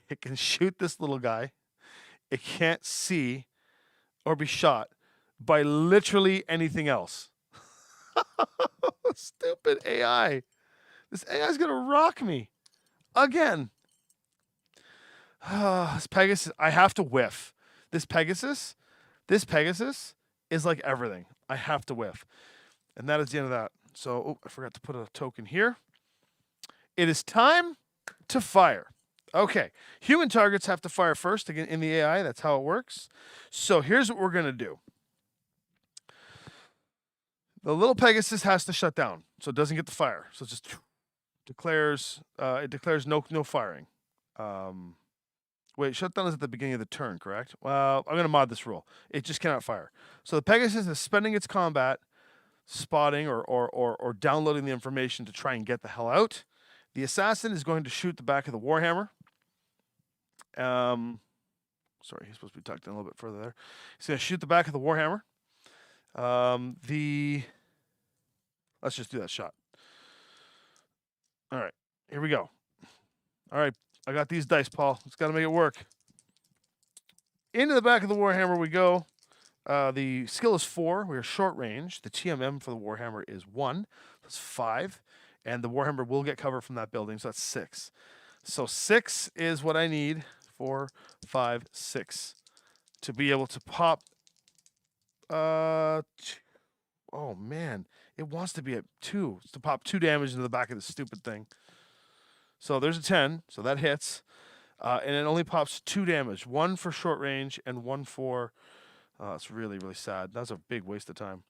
Speaker 1: It can shoot this little guy. It can't see or be shot by literally anything else. Stupid AI. This AI is going to rock me. Again. This Pegasus, I have to whiff. This Pegasus is like everything. I have to whiff. And that is the end of that. So, oh, I forgot to put a token here. It is time to fire. Okay, human targets have to fire first again in the AI. That's how it works. So here's what we're going to do. The little Pegasus has to shut down, so it doesn't get the fire. So it just declares no firing. Wait, shutdown is at the beginning of the turn, correct? Well, I'm going to mod this rule. It just cannot fire. So the Pegasus is spending its combat spotting or downloading the information to try and get the hell out. The assassin is going to shoot the back of the Warhammer. Sorry, he's supposed to be tucked in a little bit further there. He's going to shoot the back of the Warhammer. Let's just do that shot. All right, here we go. All right, I got these dice, Paul. It's got to make it work. Into the back of the Warhammer we go. The skill is 4. We are short range. The TMM for the Warhammer is 1. That's 5. And the Warhammer will get cover from that building, so that's 6. So 6 is what I need. 4, 5, 6 to be able to pop. Oh man, it wants to be at 2. It's to pop 2 damage into the back of this stupid thing. So there's a 10, so that hits. And it only pops 2 damage. 1 for short range and 1 for... it's really, really sad. That's a big waste of time.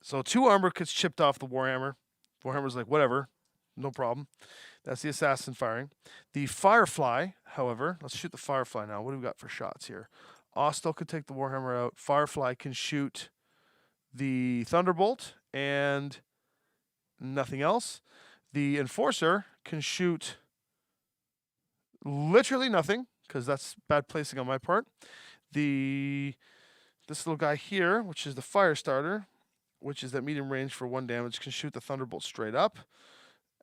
Speaker 1: So 2 armor gets chipped off the Warhammer. Warhammer's like, whatever, no problem. That's the assassin firing. The Firefly, however, let's shoot the Firefly now. What do we got for shots here? Ostel could take the Warhammer out. Firefly can shoot the Thunderbolt and nothing else. The Enforcer can shoot literally nothing, because that's bad placing on my part. This little guy here, which is the Firestarter, which is that medium range for 1 damage, can shoot the Thunderbolt straight up.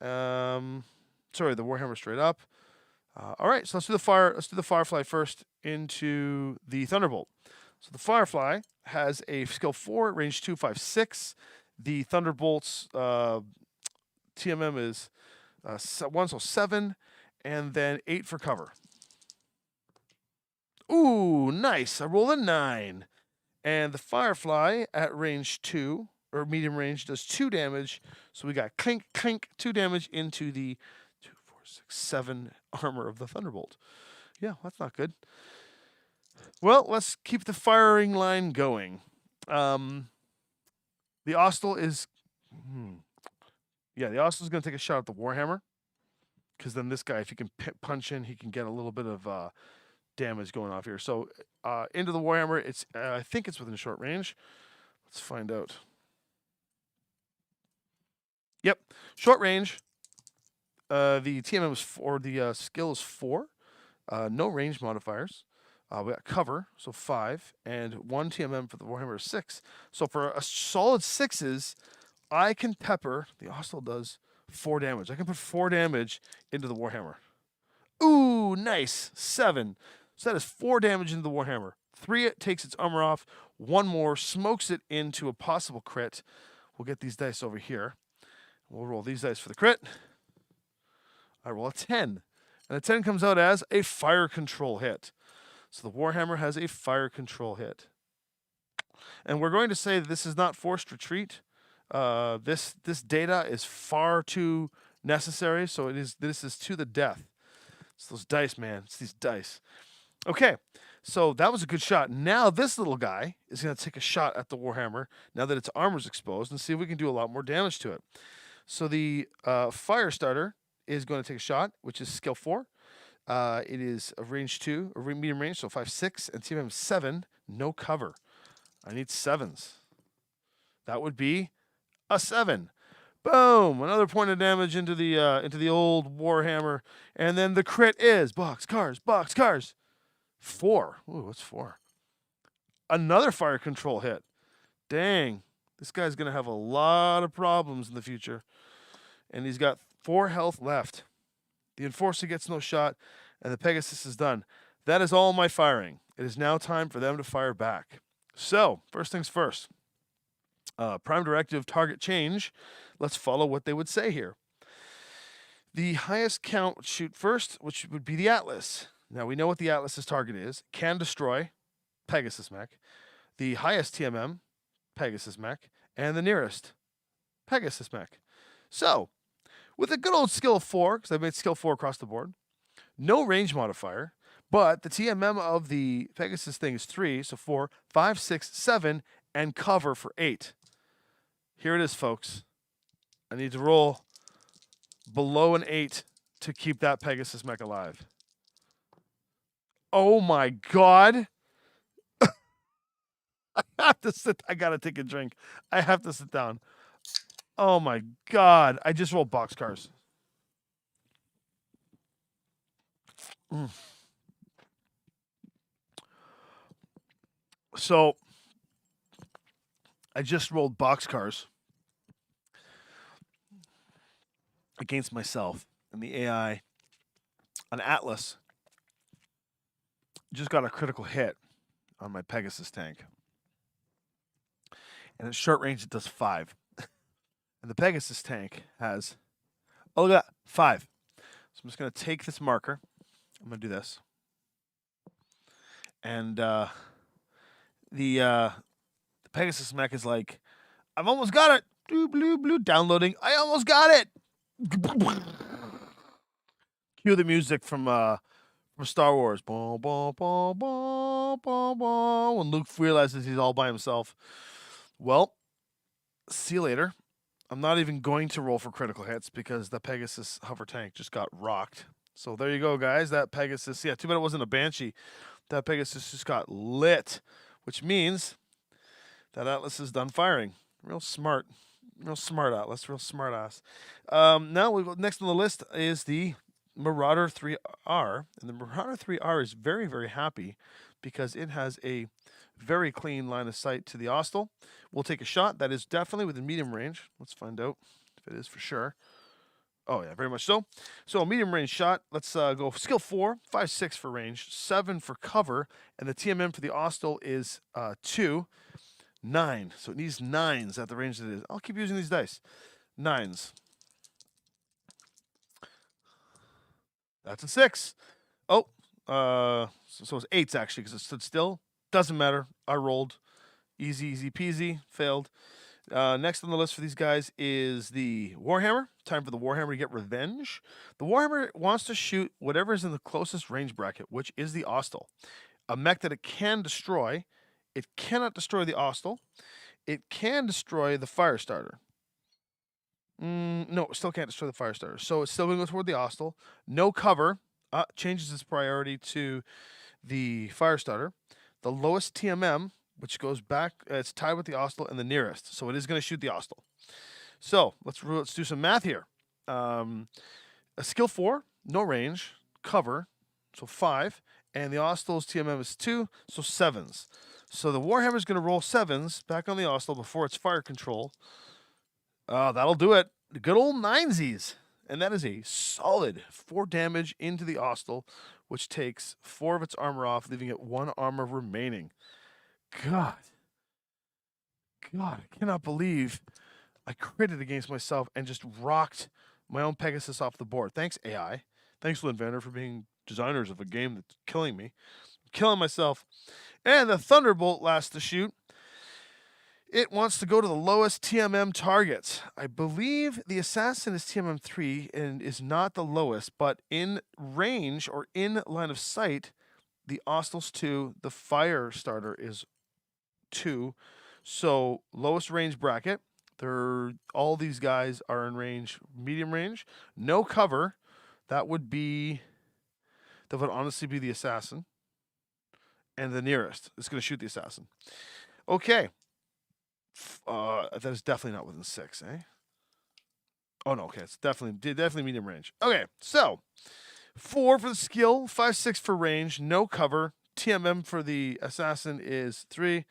Speaker 1: Sorry, the Warhammer straight up. All right, so let's do the Firefly first into the Thunderbolt. So the Firefly has a skill 4, range 2, 5, 6. The Thunderbolt's TMM is 1, so 7, and then 8 for cover. Ooh, nice. I rolled a 9. And the Firefly at range 2, or medium range, does 2 damage. So we got clink, clink, 2 damage into the 2, 4, 6, 7 armor of the Thunderbolt. Yeah, that's not good. Well, let's keep the firing line going. The Ostel is... Yeah, the Ostel is going to take a shot at the Warhammer. Because then this guy, if he can punch in, he can get a little bit of... damage going off here. So into the Warhammer, it's I think it's within short range. Let's find out. Yep, short range. The TMM is 4. The skill is 4. No range modifiers. We got cover, so 5, and 1 TMM for the Warhammer is 6. So for a solid 6s, I can pepper. The Ostel does 4 damage. I can put 4 damage into the Warhammer. Ooh, nice. 7. So that is 4 damage into the Warhammer. 3, it takes its armor off. 1 more, smokes it into a possible crit. We'll get these dice over here. We'll roll these dice for the crit. I roll a 10. And a 10 comes out as a fire control hit. So the Warhammer has a fire control hit. And we're going to say that this is not forced retreat. This data is far too necessary, so this is to the death. It's those dice, man. It's these dice. Okay, so that was a good shot. Now this little guy is going to take a shot at the Warhammer now that its armor's exposed and see if we can do a lot more damage to it. So the Firestarter is going to take a shot, which is skill 4. It is a range 2, or medium range, so 5, 6, and TMM 7, no cover. I need 7s. That would be a 7. Boom! Another point of damage into the old Warhammer, and then the crit is boxcars. 4. Ooh, what's 4? Another fire control hit. Dang, this guy's gonna have a lot of problems in the future, and he's got 4 health left. The Enforcer gets no shot, and the Pegasus is done. That is all my firing. It is now time for them to fire back. So, first things first. Prime directive target change. Let's follow what they would say here. The highest count would shoot first, which would be the Atlas. Now, we know what the Atlas's target is. Can destroy, Pegasus mech. The highest TMM, Pegasus mech. And the nearest, Pegasus mech. So, with a good old skill of 4, because I've made skill 4 across the board, no range modifier, but the TMM of the Pegasus thing is 3, so 4, 5, 6, 7, and cover for 8. Here it is, folks. I need to roll below an 8 to keep that Pegasus mech alive. Oh my god. I have to sit. I gotta take a drink. I have to sit down. Oh my god. I just rolled boxcars. So I just rolled boxcars against myself, and the AI on Atlas just got a critical hit on my Pegasus tank. And at short range, it does 5. And the Pegasus tank has, oh, look at that, 5. So I'm just going to take this marker. I'm going to do this. And the Pegasus mech is like, I've almost got it. Blue, blue, blue, downloading. I almost got it. Cue the music from Star Wars. Boom, boom, boom, boom, boom, boom. When Luke realizes he's all by himself. Well, see you later. I'm not even going to roll for critical hits because the Pegasus hover tank just got rocked. So there you go, guys. That Pegasus, yeah, too bad it wasn't a Banshee. That Pegasus just got lit, which means that Atlas is done firing. Real smart Atlas, real smart ass. Now we go, next on the list is the Marauder 3R, and the Marauder 3R is very, very happy because it has a very clean line of sight to the Ostel. We'll take a shot. That is definitely within medium range. Let's find out if it is for sure. Oh, yeah, very much so. So, medium range shot. Let's go skill 4, 5, 6 for range, 7 for cover, and the TMM for the Ostel is 2, 9. So, it needs 9s at the range that it is. I'll keep using these dice. 9s. That's a 6. Oh, so it's 8s actually because it stood still. Doesn't matter. I rolled. Easy, easy peasy. Failed. Next on the list for these guys is the Warhammer. Time for the Warhammer to get revenge. The Warhammer wants to shoot whatever is in the closest range bracket, which is the Ostel. A mech that it can destroy. It cannot destroy the Ostel. It can destroy the Firestarter. No, it still can't destroy the Firestarter. So it's still going to go toward the Ostel. No cover. Changes its priority to the Firestarter. The lowest TMM, which goes back, it's tied with the Ostel and the nearest. So it is going to shoot the Ostel. So let's do some math here. A skill 4, no range, cover, so 5. And the Ostel's TMM is 2, so 7s. So the Warhammer is going to roll 7s back on the Ostel before its fire control. That'll do it. The good old 9sies. And that is a solid 4 damage into the Ostel, which takes 4 of its armor off, leaving it 1 armor remaining. God, I cannot believe I critted against myself and just rocked my own Pegasus off the board. Thanks, AI. Thanks, Lynnvander, for being designers of a game that's killing me. I'm killing myself. And the Thunderbolt lasts to shoot. It wants to go to the lowest TMM target. I believe the Assassin is TMM 3 and is not the lowest, but in range or in line of sight, the Ostel's 2, the Firestarter is 2. So lowest range bracket. All these guys are in range, medium range. No cover. That would honestly be the Assassin. And the nearest is going to shoot the Assassin. Okay. That is definitely not within 6, eh? Oh, no, okay. It's definitely medium range. Okay, so 4 for the skill, 5, 6 for range, no cover. TMM for the Assassin is 3.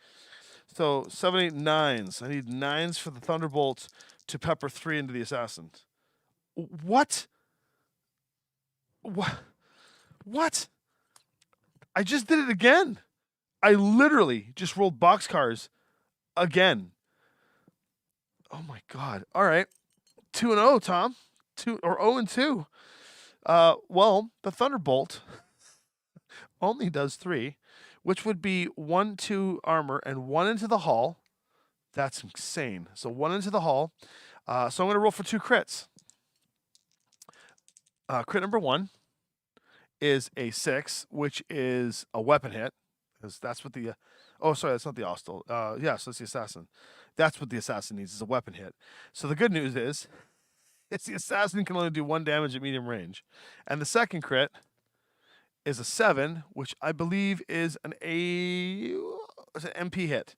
Speaker 1: So 7, 8, 9s. I need 9s for the Thunderbolt to pepper 3 into the Assassin. What? What? I just did it again. I literally just rolled boxcars again. Oh my god. All right. 2-0, Tom. 0-2. Well, the Thunderbolt only does 3, which would be 1, 2 armor and 1 into the hull. That's insane. So 1 into the hull. So I'm going to roll for 2 crits. Crit number 1 is a 6, which is a weapon hit. Because that's what the. Oh, sorry, that's not the hostile. Yeah, so it's the assassin. That's what the assassin needs, is a weapon hit. So the good news is the assassin can only do 1 damage at medium range. And the second crit is a 7, which I believe is an MP hit.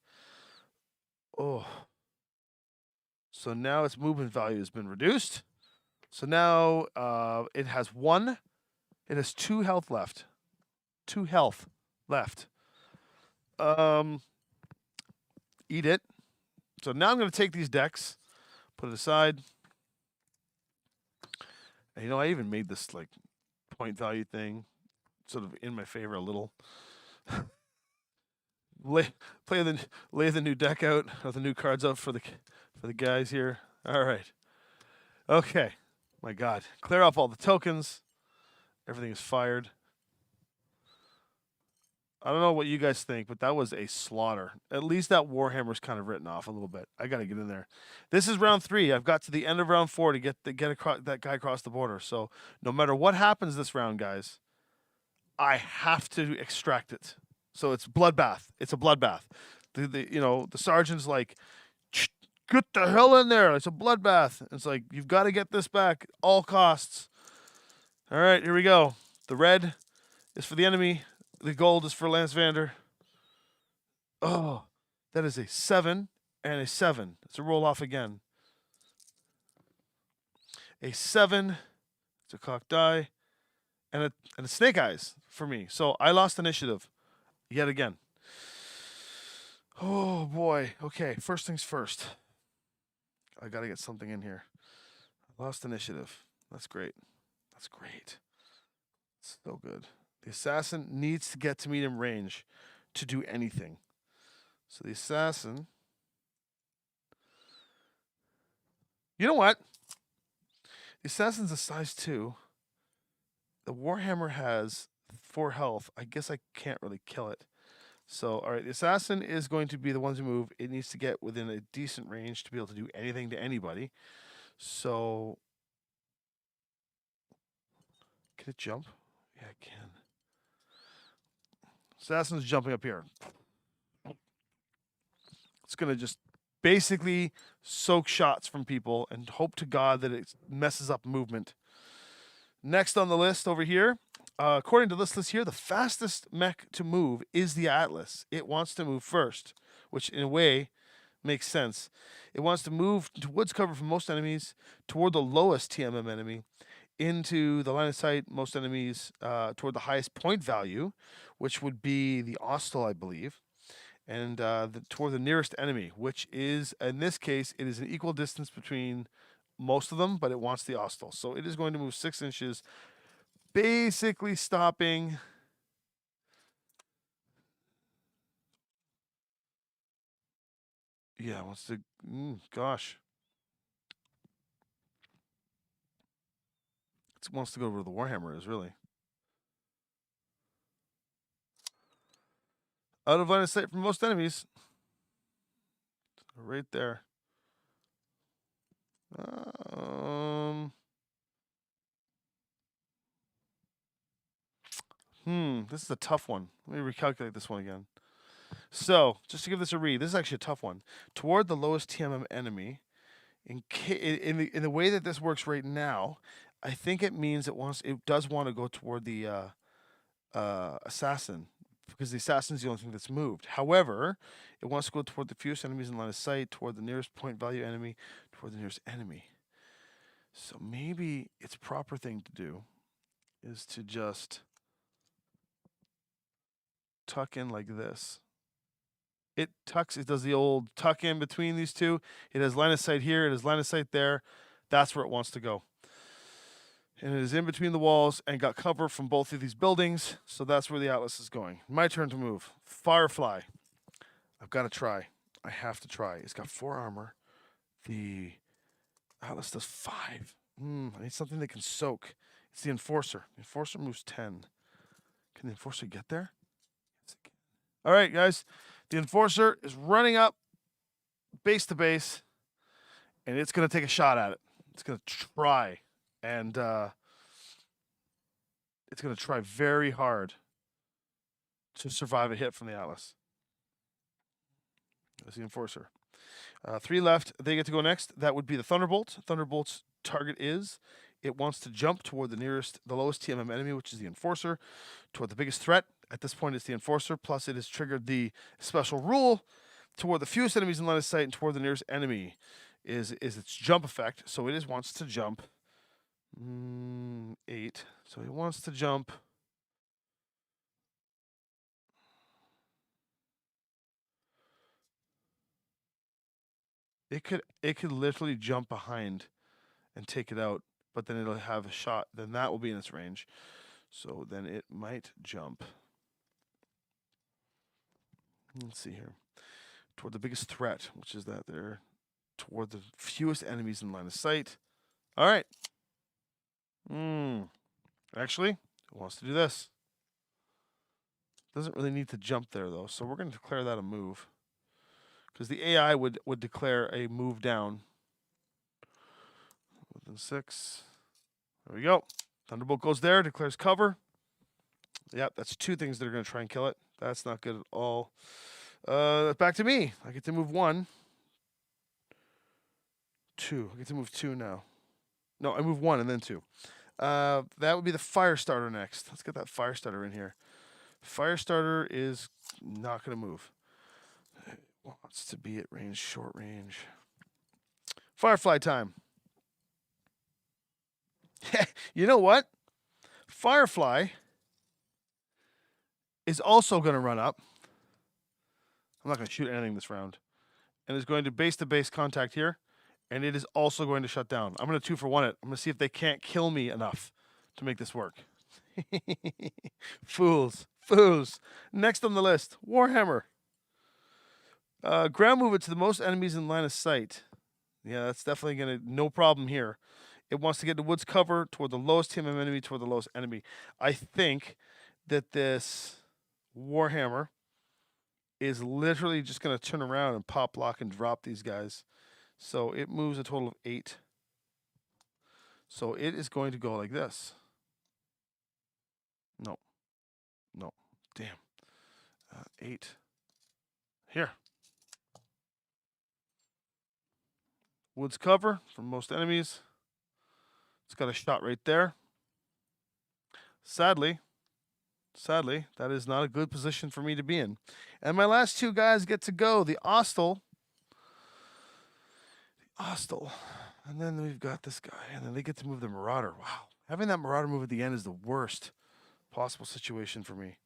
Speaker 1: Oh. So now its movement value has been reduced. So now it has 1. It has 2 health left. 2 health left. Eat it. So now I'm going to take these decks, put it aside. And, you know, I even made this like point value thing sort of in my favor a little. lay the new deck out, or the new cards out for the guys here. All right. Okay. My God. Clear off all the tokens. Everything is fired. I don't know what you guys think, but that was a slaughter. At least that Warhammer's kind of written off a little bit. I got to get in there. This is round 3. I've got to the end of round 4 to get that guy across the border. So no matter what happens this round, guys, I have to extract it. So it's bloodbath. It's a bloodbath. The sergeant's like, get the hell in there. It's a bloodbath. It's like, you've got to get this back at all costs. All right, here we go. The red is for the enemy. The gold is for Lynnvander. Oh, that is a 7 and a 7. It's a roll off again. A 7. It's a cocked die. And a snake eyes for me. So I lost initiative yet again. Oh, boy. Okay, first things first. I got to get something in here. I lost initiative. That's great. That's great. So good. The assassin needs to get to medium range to do anything. So the assassin. You know what? The assassin's a size 2. The Warhammer has 4 health. I guess I can't really kill it. So, all right, the assassin is going to be the one to move. It needs to get within a decent range to be able to do anything to anybody. So, can it jump? Yeah, it can. Assassin's jumping up here. It's going to just basically soak shots from people and hope to God that it messes up movement. Next on the list over here, according to this list here, the fastest mech to move is the Atlas. It wants to move first, which in a way makes sense. It wants to move to woods cover from most enemies, toward the lowest TMM enemy, into the line of sight, most enemies, toward the highest point value, which would be the Ostel, I believe, and toward the nearest enemy, which is, in this case, it is an equal distance between most of them, but it wants the Ostel. So it is going to move 6 inches, basically stopping. Yeah, it wants to, gosh. It wants to go where the Warhammer is, really. Out of line of sight from most enemies. Right there. This is a tough one. Let me recalculate this one again. So, just to give this a read, this is actually a tough one. Toward the lowest TMM enemy, in the way that this works right now, I think it means it does want to go toward the assassin, because the assassin is the only thing that's moved. However, it wants to go toward the fewest enemies in line of sight, toward the nearest point value enemy, toward the nearest enemy. So maybe its proper thing to do is to just tuck in like this. It does the old tuck in between these two. It has line of sight here, it has line of sight there. That's where it wants to go. And it is in between the walls and got cover from both of these buildings. So that's where the Atlas is going. My turn to move. Firefly. I've got to try. I have to try. It's got 4 armor. The Atlas does 5. I need something that can soak. It's the Enforcer. The Enforcer moves 10. Can the Enforcer get there? Yes, it can. All right, guys. The Enforcer is running up base to base. and it's going to take a shot at it. It's going to try, and it's going to try very hard to survive a hit from the Atlas. That's the Enforcer. 3 left. They get to go next. That would be the Thunderbolt. Thunderbolt's target is it wants to jump toward the lowest TMM enemy, which is the Enforcer, toward the biggest threat. At this point, it's the Enforcer. Plus, it has triggered the special rule toward the fewest enemies in line of sight and toward the nearest enemy is its jump effect. So it wants to jump 8. So it wants to jump. It could literally jump behind and take it out, but then it'll have a shot. Then that will be in its range. So then it might jump. Let's see here. Toward the biggest threat, which is that there. Toward the fewest enemies in line of sight. All right. Actually, it wants to do this. Doesn't really need to jump there, though, so we're going to declare that a move. Because the AI would declare a move down. Within 6. There we go. Thunderbolt goes there, declares cover. Yep, that's 2 things that are going to try and kill it. That's not good at all. Back to me. I get to move 1. 2. I get to move 2 now. No, I move 1 and then 2. That would be the Firestarter next. Let's get that Firestarter in here. Firestarter is not going to move. It wants to be at range, short range. Firefly time. You know what? Firefly is also going to run up. I'm not going to shoot anything this round. And is going to base-to-base contact here. And it is also going to shut down. I'm going to 2-for-1 it. I'm going to see if they can't kill me enough to make this work. Fools. Next on the list, Warhammer. Ground move it to the most enemies in line of sight. Yeah, that's definitely going to, no problem here. It wants to get the woods cover toward the lowest TMM enemy, toward the lowest enemy. I think that this Warhammer is literally just going to turn around and pop, lock, and drop these guys. So it moves a total of 8. So it is going to go like this. No. Damn. 8. Here. Woods cover from most enemies. It's got a shot right there. Sadly, that is not a good position for me to be in. And my last 2 guys get to go. The Ostel. And then we've got this guy. And then they get to move the Marauder. Wow. Having that Marauder move at the end is the worst possible situation for me.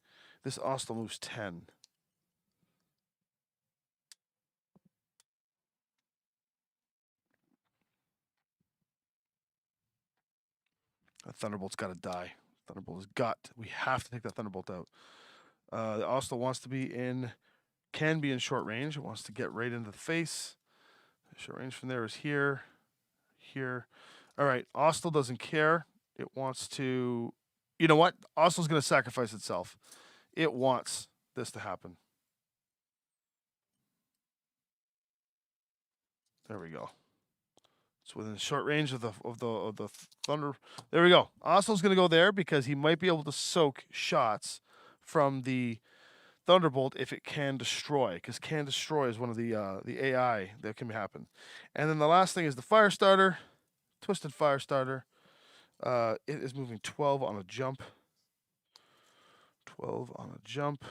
Speaker 1: This Ostel moves 10. That Thunderbolt's got to die. Thunderbolt has got. We have to take that Thunderbolt out. The Ostel wants to be can be in short range. It wants to get right into the face. Short range from there is here. All right, Ostel doesn't care. It wants to. You know what? Ostel's going to sacrifice itself. It wants this to happen. There we go. It's within short range of the thunder. There we go. Ostel's going to go there because he might be able to soak shots from the Thunderbolt if it can destroy, because can destroy is one of the AI that can happen. And then the last thing is the Firestarter, Twisted Firestarter. It is moving 12 on a jump. 12 on a jump.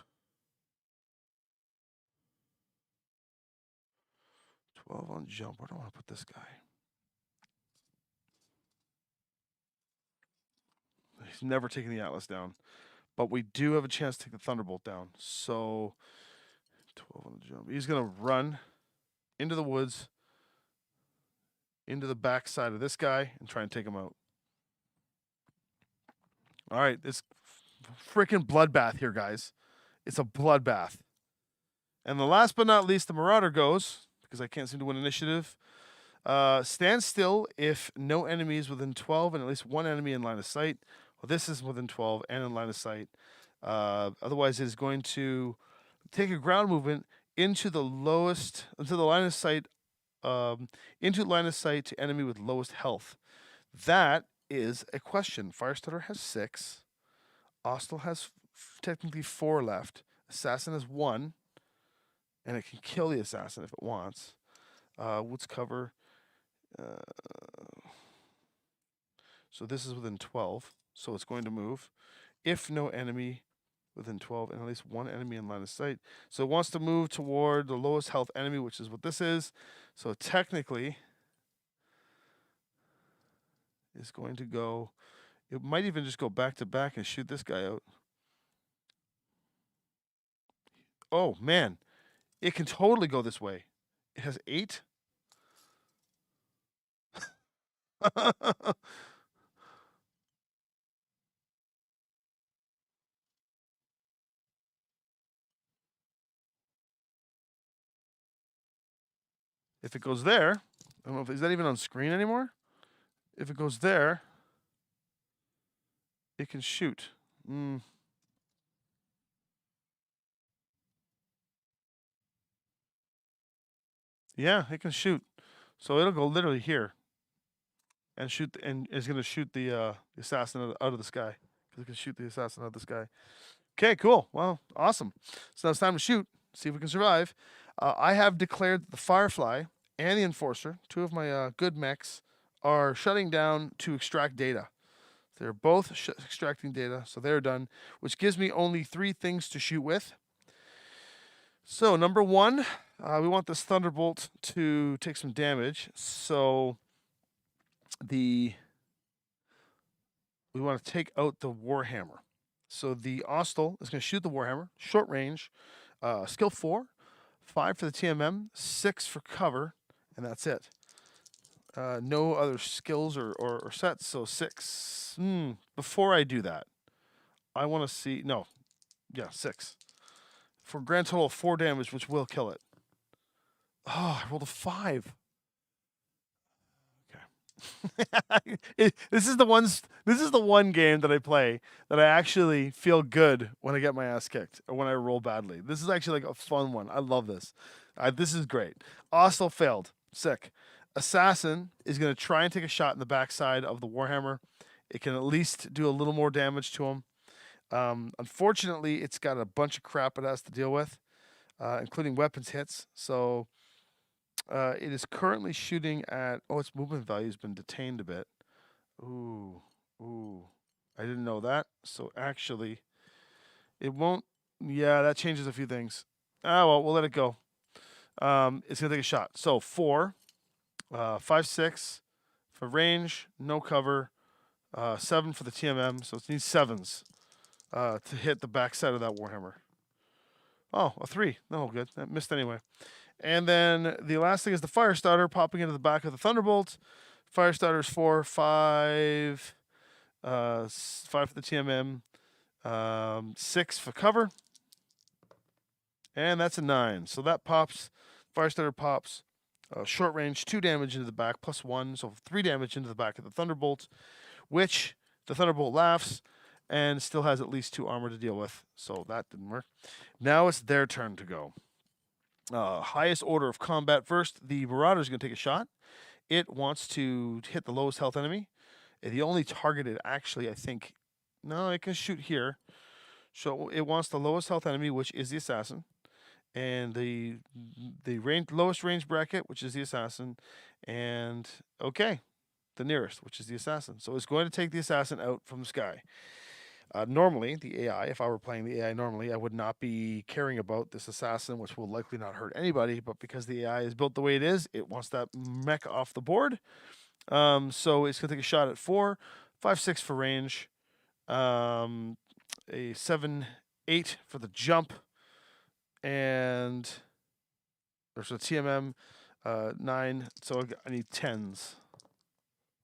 Speaker 1: 12 on jump. Where do I want to put this guy? He's never taken the Atlas down. But we do have a chance to take the Thunderbolt down. So 12 on the jump. He's going to run into the woods, into the back side of this guy, and try and take him out. All right, this freaking bloodbath here, guys. It's a bloodbath. And the last but not least, the Marauder goes, because I can't seem to win initiative. Stand still if no enemies within 12 and at least 1 enemy in line of sight. Well, this is within 12 and in line of sight. Otherwise, it is going to take a ground movement into the line of sight into line of sight to enemy with lowest health. That is a question. Firestarter has 6. Ostel has technically 4 left. Assassin has 1, and it can kill the assassin if it wants. Woods cover. So this is within 12, so it's going to move. If no enemy within 12 and at least 1 enemy in line of sight. So it wants to move toward the lowest health enemy, which is what this is. So technically, it's going to go. It might even just go back to back and shoot this guy out. Oh, man. It can totally go this way. It has 8. If it goes there, I don't know if is that even on screen anymore? If it goes there, it can shoot. Yeah, it can shoot. So it'll go literally here and shoot, and it's going to shoot the assassin out of the sky because it can shoot the assassin out of the sky. Okay, cool. Well, awesome. So now it's time to shoot. See if we can survive. I have declared that the Firefly and the Enforcer, 2 of my good mechs, are shutting down to extract data. They're both extracting data, so they're done, which gives me only 3 things to shoot with. So number 1, we want this Thunderbolt to take some damage. So we want to take out the Warhammer. So the Ostel is going to shoot the Warhammer, short range, skill 4, 5 for the TMM, 6 for cover, and that's it. No other skills or sets, so 6. Before I do that, I want to see, 6. For a grand total of 4 damage, which will kill it. Oh, I rolled a 5. This is the one game that I play that I actually feel good when I get my ass kicked or when I roll badly. This is actually like a fun one. I love this. This is great. Ostel failed. Sick. Assassin is going to try and take a shot in the backside of the Warhammer. It can at least do a little more damage to him. Unfortunately, it's got a bunch of crap it has to deal with, including weapons hits. So it is currently shooting at. Oh, its movement value has been detained a bit. Ooh. I didn't know that. So actually, it won't. Yeah, that changes a few things. Well, we'll let it go. It's going to take a shot. So 4, 5, 6 for range, no cover, 7 for the TMM. So it needs 7s to hit the backside of that Warhammer. Oh, a 3. No, good. That missed anyway. And then the last thing is the Firestarter popping into the back of the Thunderbolt. Firestarter's 4, 5, 5 for the TMM, 6 for cover, and that's a 9. So that pops. Firestarter pops. Short range, 2 damage into the back, plus 1, so 3 damage into the back of the Thunderbolt, which the Thunderbolt laughs and still has at least 2 armor to deal with. So that didn't work. Now it's their turn to go. Highest order of combat first. The Marauder is going to take a shot. It wants to hit the lowest health enemy. The only targeted, actually, I think. No, it can shoot here. So it wants the lowest health enemy, which is the assassin, and the lowest range bracket, which is the assassin, and the nearest, which is the assassin. So it's going to take the assassin out from the sky. Normally, the AI, if I were playing the AI normally, I would not be caring about this assassin, which will likely not hurt anybody. But because the AI is built the way it is, it wants that mech off the board. So it's going to take a shot at 4, 5, 6 for range, a 7, 8 for the jump, and there's a TMM 9. So I need 10s.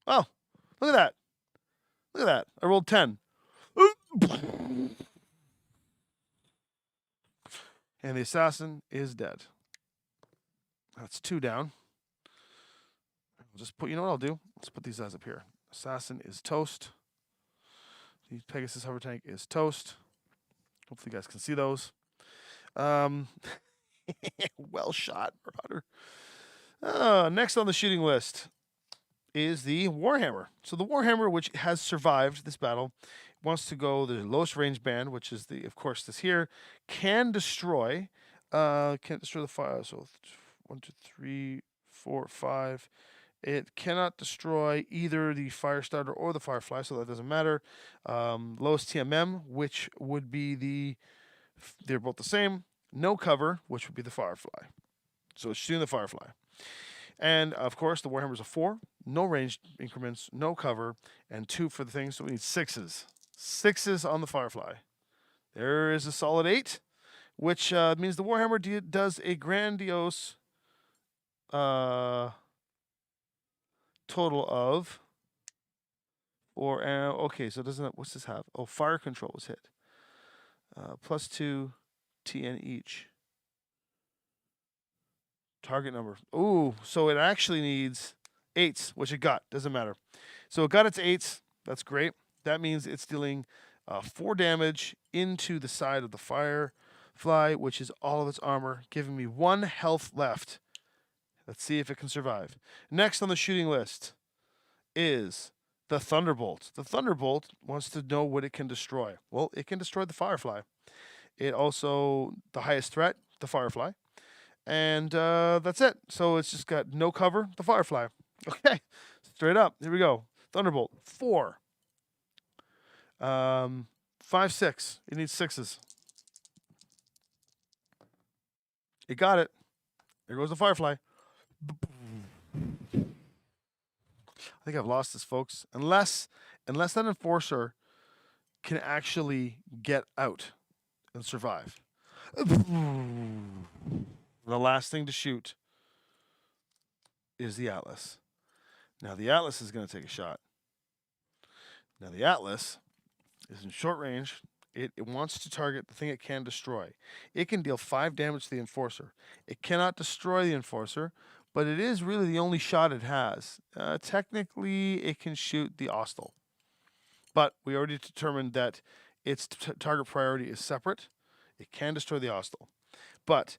Speaker 1: Oh, look at that! Look at that! I rolled 10. And the assassin is dead. That's 2 down. I'll just put, you know what I'll do? Let's put these guys up here. Assassin is toast. The Pegasus hover tank is toast. Hopefully you guys can see those. Well shot, Marauder. Next on the shooting list is the Warhammer. So the Warhammer, which has survived this battle, wants to go the lowest range band, which is of course, this here, can destroy, can't destroy the fire. So 1, 2, 3, 4, 5. It cannot destroy either the fire starter or the firefly, so that doesn't matter. Lowest TMM, which would be they're both the same. No cover, which would be the firefly. So it's shooting the firefly. And of course, the Warhammer's a 4, no range increments, no cover, and 2 for the thing. So we need 6s. 6s on the Firefly. There is a solid 8, which means the Warhammer does a grandiose total of 4. Okay, so doesn't what's this have? Oh, fire control was hit. +2 TN each. Target number. Ooh, so it actually needs 8s, which it got. Doesn't matter. So it got its 8s. That's great. That means it's dealing 4 damage into the side of the Firefly, which is all of its armor, giving me 1 health left. Let's see if it can survive. Next on the shooting list is the Thunderbolt. The Thunderbolt wants to know what it can destroy. Well, it can destroy the Firefly. It also, the highest threat, the Firefly. And that's it. So it's just got no cover, the Firefly. Okay, straight up. Here we go. Thunderbolt, 4. 5, 6. It needs 6s. It got it. There goes the Firefly. I think I've lost this, folks. Unless that Enforcer can actually get out and survive. The last thing to shoot is the Atlas. Now the Atlas is going to take a shot. Now the Atlas is in short range. It wants to target the thing it can destroy. It can deal 5 damage to the Enforcer. It cannot destroy the Enforcer, but it is really the only shot it has. Technically, it can shoot the Ostel. But we already determined that its target priority is separate. It can destroy the Ostel. But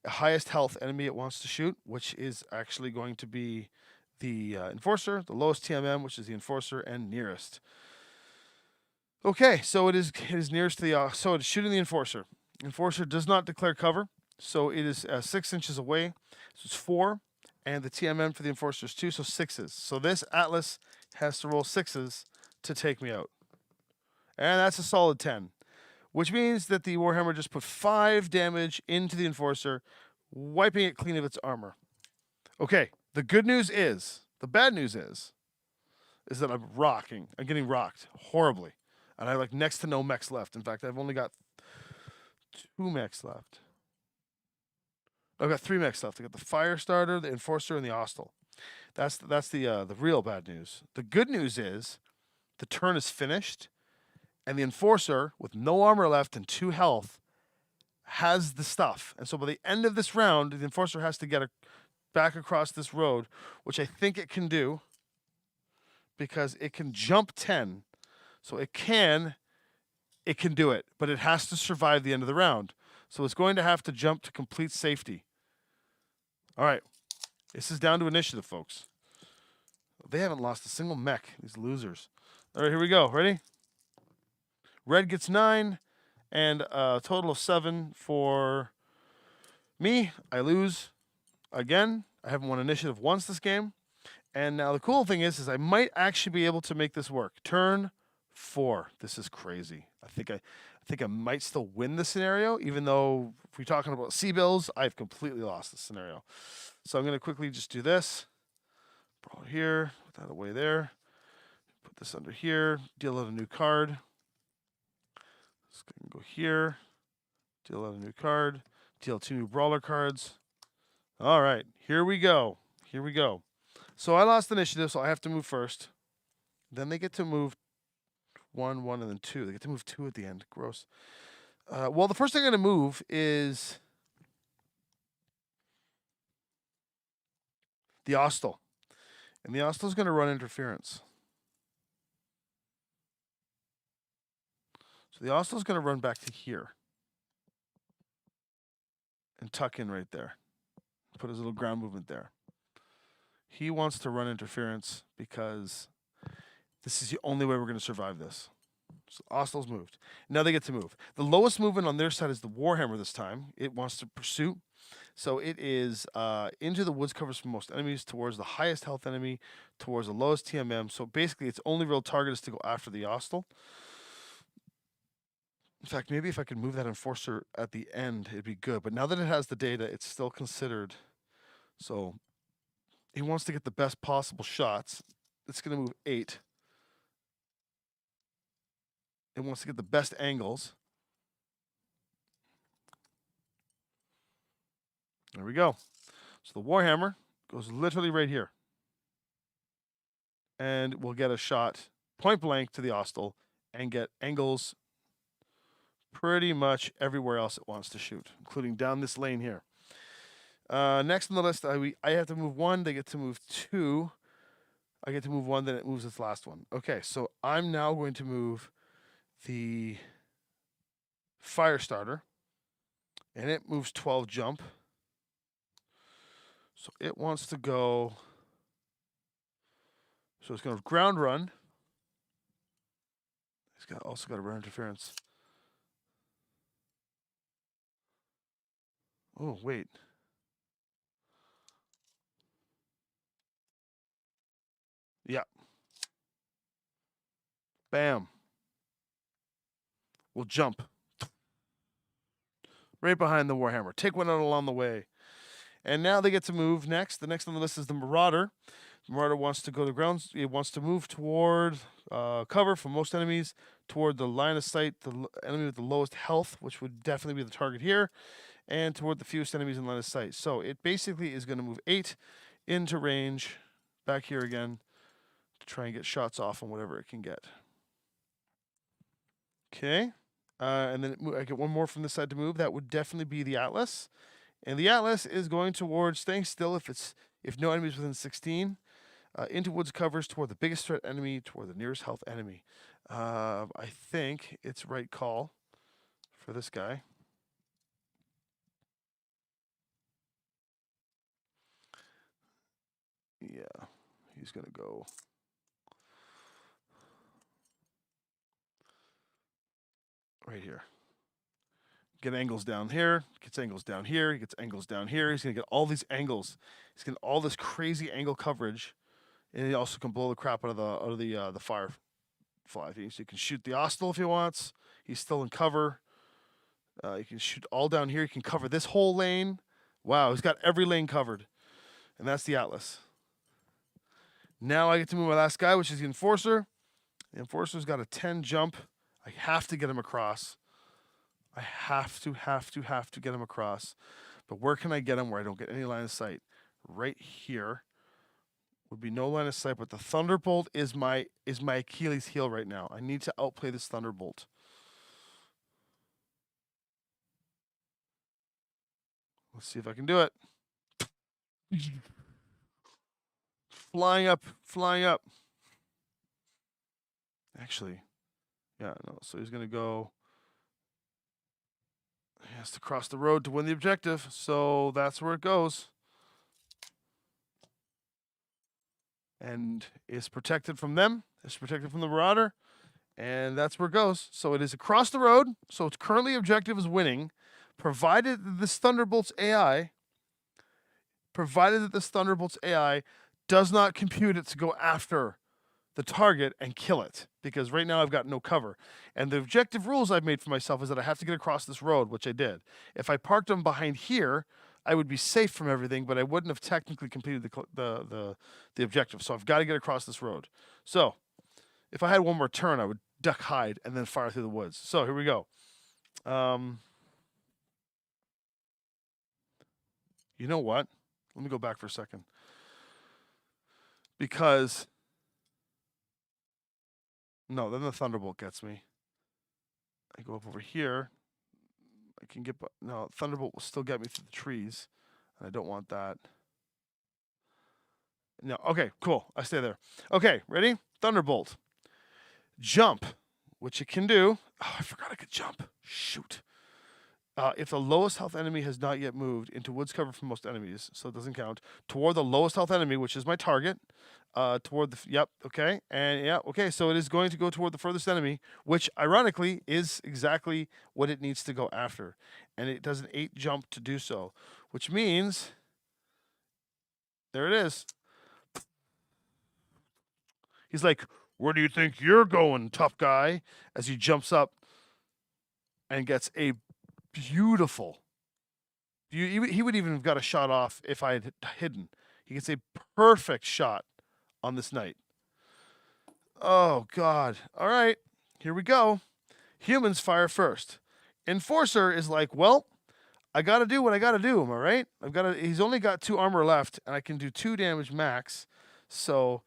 Speaker 1: the highest health enemy it wants to shoot, which is actually going to be the Enforcer, the lowest TMM, which is the Enforcer, and nearest. Okay, so it is nearest to the so it's shooting the Enforcer. Enforcer does not declare cover, so it is 6 inches away. So it's 4, and the TMM for the Enforcer is 2, so 6s. So this Atlas has to roll 6s to take me out, and that's a solid 10, which means that the Warhammer just put 5 damage into the Enforcer, wiping it clean of its armor. Okay, the good news is, the bad news is that I'm getting rocked horribly. And I have like next to no mechs left. In fact, I've only got 2 mechs left. I've got 3 mechs left. I got the Firestarter, the Enforcer, and the Ostel. That's the real bad news. The good news is the turn is finished, and the Enforcer, with no armor left and 2 health, has the stuff. And so by the end of this round, the Enforcer has to get back across this road, which I think it can do, because it can jump 10. So it can do it, but it has to survive the end of the round. So it's going to have to jump to complete safety. All right. This is down to initiative, folks. They haven't lost a single mech, these losers. All right, here we go. Ready? Red gets 9, and a total of 7 for me. I lose again. I haven't won initiative once this game. And now the cool thing is I might actually be able to make this work. Turn 4. This is crazy. I think I might still win the scenario, even though if we're talking about C-bills, I've completely lost the scenario. So I'm going to quickly just do this. Brawl here, put that away there. Put this under here. Deal out a new card. This can go here. Deal out a new card. Deal 2 new brawler cards. All right, here we go. Here we go. So I lost initiative, so I have to move first. Then they get to move 1, 1, and then 2. They get to move 2 at the end. Gross. Well, the first thing I'm going to move is the Ostel. And the Ostel is going to run interference. So the Ostel is going to run back to here. And tuck in right there. Put his little ground movement there. He wants to run interference because this is the only way we're going to survive this. So Ostel's moved. Now they get to move. The lowest movement on their side is the Warhammer this time. It wants to pursue. So it is into the woods covers from most enemies, towards the highest health enemy, towards the lowest TMM. So basically, its only real target is to go after the Ostel. In fact, maybe if I could move that Enforcer at the end, it'd be good. But now that it has the data, it's still considered. So he wants to get the best possible shots. It's going to move 8. It wants to get the best angles. There we go. So the Warhammer goes literally right here. And we'll get a shot point blank to the Ostel and get angles pretty much everywhere else it wants to shoot, including down this lane here. Next on the list, I have to move 1. They get to move 2. I get to move 1, then it moves its last one. Okay, so I'm now going to move the Firestarter, and it moves 12 jump. So it wants to go. So it's going to ground run. It's also got to run interference. Oh, wait. Yeah. Bam. We'll jump. Right behind the Warhammer. Take one out along the way. And now they get to move next. The next on the list is the Marauder. The Marauder wants to go to ground. It wants to move toward cover from most enemies, toward the line of sight, the enemy with the lowest health, which would definitely be the target here, and toward the fewest enemies in line of sight. So it basically is going to move 8 into range, back here again, to try and get shots off on whatever it can get. Okay. And then I get one more from this side to move. That would definitely be the Atlas. And the Atlas is going towards staying still if no enemies within 16. Into woods covers toward the biggest threat enemy, toward the nearest health enemy. I think it's right call for this guy. Yeah, he's going to go. Right here. Get angles down here, gets angles down here, he gets angles down here. He's going to get all these angles. He's going to get all this crazy angle coverage. And he also can blow the crap out of the firefly. So he can shoot the Ostel if he wants. He's still in cover. You can shoot all down here. You can cover this whole lane. Wow, he's got every lane covered. And that's the Atlas. Now I get to move my last guy, which is the Enforcer. The Enforcer's got a 10 jump. I have to get him across. I have to get him across. But where can I get him where I don't get any line of sight? Right here. Would be no line of sight, but the Thunderbolt is my Achilles heel right now. I need to outplay this Thunderbolt. Let's see if I can do it. Flying up. Actually, yeah, no. So he's going to go. He has to cross the road to win the objective. So that's where it goes. And is protected from them. It's protected from the Marauder. And that's where it goes. So it is across the road. So its currently objective is winning, provided that this Thunderbolt's AI does not compute it to go after the target and kill it. Because right now I've got no cover. And the objective rules I've made for myself is that I have to get across this road, which I did. If I parked them behind here, I would be safe from everything, but I wouldn't have technically completed the objective. So I've got to get across this road. So if I had one more turn, I would duck, hide, and then fire through the woods. So here we go. You know what? Let me go back for a second. Because no, then the Thunderbolt gets me. I go up over here. I can get, no, Thunderbolt will still get me through the trees. And I don't want that. No, okay, cool. I stay there. Okay, ready? Thunderbolt. Jump, which it can do. Oh, I forgot I could jump. Shoot. If the lowest health enemy has not yet moved into woods cover from most enemies, so it doesn't count, toward the lowest health enemy, which is my target, toward the, okay, and okay, so it is going to go toward the furthest enemy, which ironically is exactly what it needs to go after. And it does an 8 jump to do so, which means, there it is. He's like, where do you think you're going, tough guy? As he jumps up and gets a beautiful. He would even have got a shot off if I had hidden. He gets a perfect shot on this knight. Oh, God. All right, here we go. Humans fire first. Enforcer is like, well, I got to do what I got to do. Am I right? He's only got 2 armor left, and I can do 2 damage max. So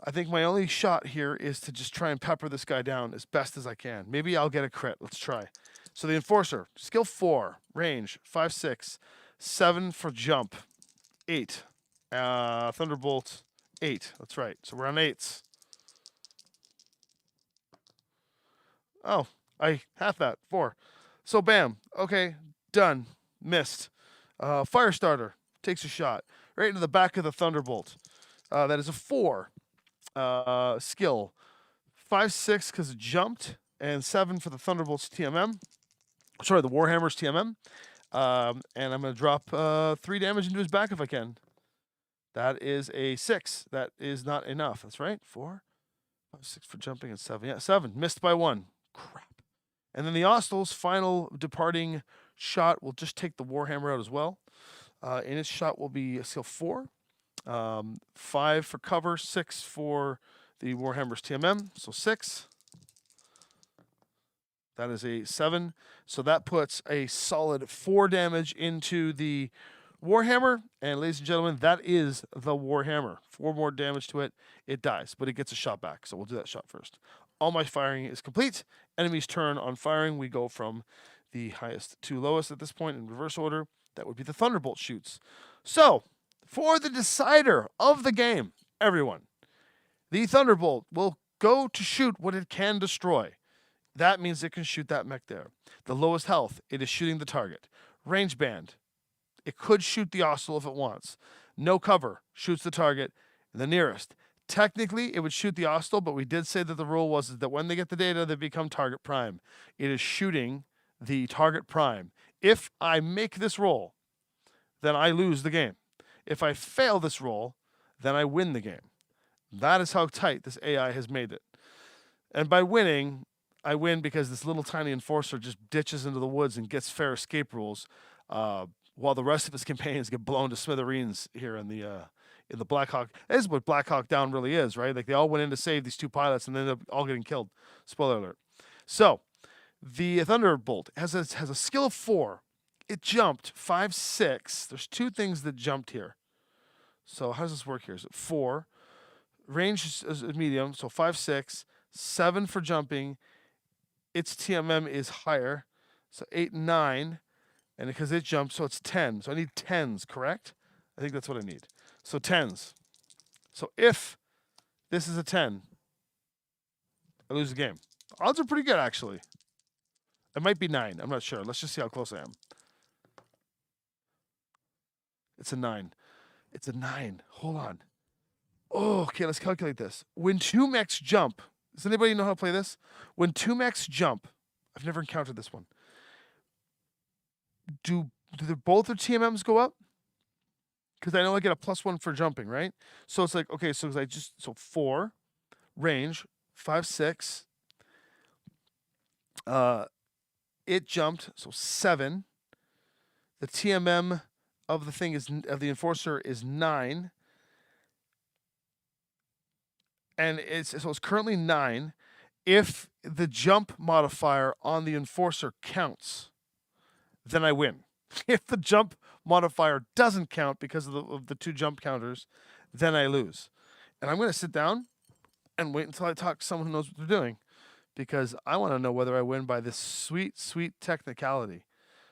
Speaker 1: I think my only shot here is to just try and pepper this guy down as best as I can. Maybe I'll get a crit. Let's try. So the Enforcer, skill 4, range 5, 6, 7 for jump, 8. Thunderbolt, 8. That's right. So we're on 8s. Oh, I half that, 4. So bam. Okay, done. Missed. Firestarter takes a shot right into the back of the Thunderbolt. That is a 4. Skill 5, 6 because it jumped, and 7 for the Thunderbolt's TMM. Sorry, the Warhammer's TMM. And I'm going to drop 3 damage into his back if I can. That is a 6. That is not enough. That's right. 4, 5, 6 for jumping, and 7. Yeah, 7. Missed by 1. Crap. And then the Ostel's final departing shot will just take the Warhammer out as well. And its shot will be a skill 4. 5 for cover, 6 for the Warhammer's TMM. So 6. That is a 7. So that puts a solid 4 damage into the Warhammer. And ladies and gentlemen, that is the Warhammer. 4 more damage to it. It dies, but it gets a shot back. So we'll do that shot first. All my firing is complete. Enemy's turn on firing. We go from the highest to lowest at this point in reverse order. That would be the Thunderbolt shoots. So, for the decider of the game, everyone, the Thunderbolt will go to shoot what it can destroy. That means it can shoot that mech there. The lowest health, it is shooting the target. Range band, it could shoot the Ostel if it wants. No cover, shoots the target. The nearest. Technically, it would shoot the Ostel, but we did say that the rule was that when they get the data, they become target prime. It is shooting the target prime. If I make this roll, then I lose the game. If I fail this roll, then I win the game. That is how tight this AI has made it. And by winning, I win because this little tiny Enforcer just ditches into the woods and gets fair escape rules, while the rest of his companions get blown to smithereens here in the Blackhawk. This is what Blackhawk Down really is, right? Like they all went in to save these 2 pilots and they ended up all getting killed. Spoiler alert. So the Thunderbolt has a skill of 4. It jumped 5, 6. There's 2 things that jumped here. So how does this work here? Is it 4? Range is medium, so 5, 6. 7 for jumping. Its TMM is higher, so 8, 9. And because it jumped, so it's 10. So I need 10s, correct? I think that's what I need. So 10s. So if this is a 10, I lose the game. Odds are pretty good, actually. It might be 9. I'm not sure. Let's just see how close I am. It's a 9. It's a 9. Hold on. Oh, okay, let's calculate this. When 2 mechs jump, does anybody know how to play this? When 2 mechs jump, I've never encountered this one. Do both their TMMs go up? Because I know I get a +1 for jumping, right? So it's like, okay, so 4, range, 5, 6. It jumped, so 7. The TMM of the thing of the Enforcer is 9. And it's currently 9. If the jump modifier on the Enforcer counts, then I win. If the jump modifier doesn't count because of the 2 jump counters, then I lose. And I'm going to sit down and wait until I talk to someone who knows what they're doing, because I want to know whether I win by this sweet, sweet technicality.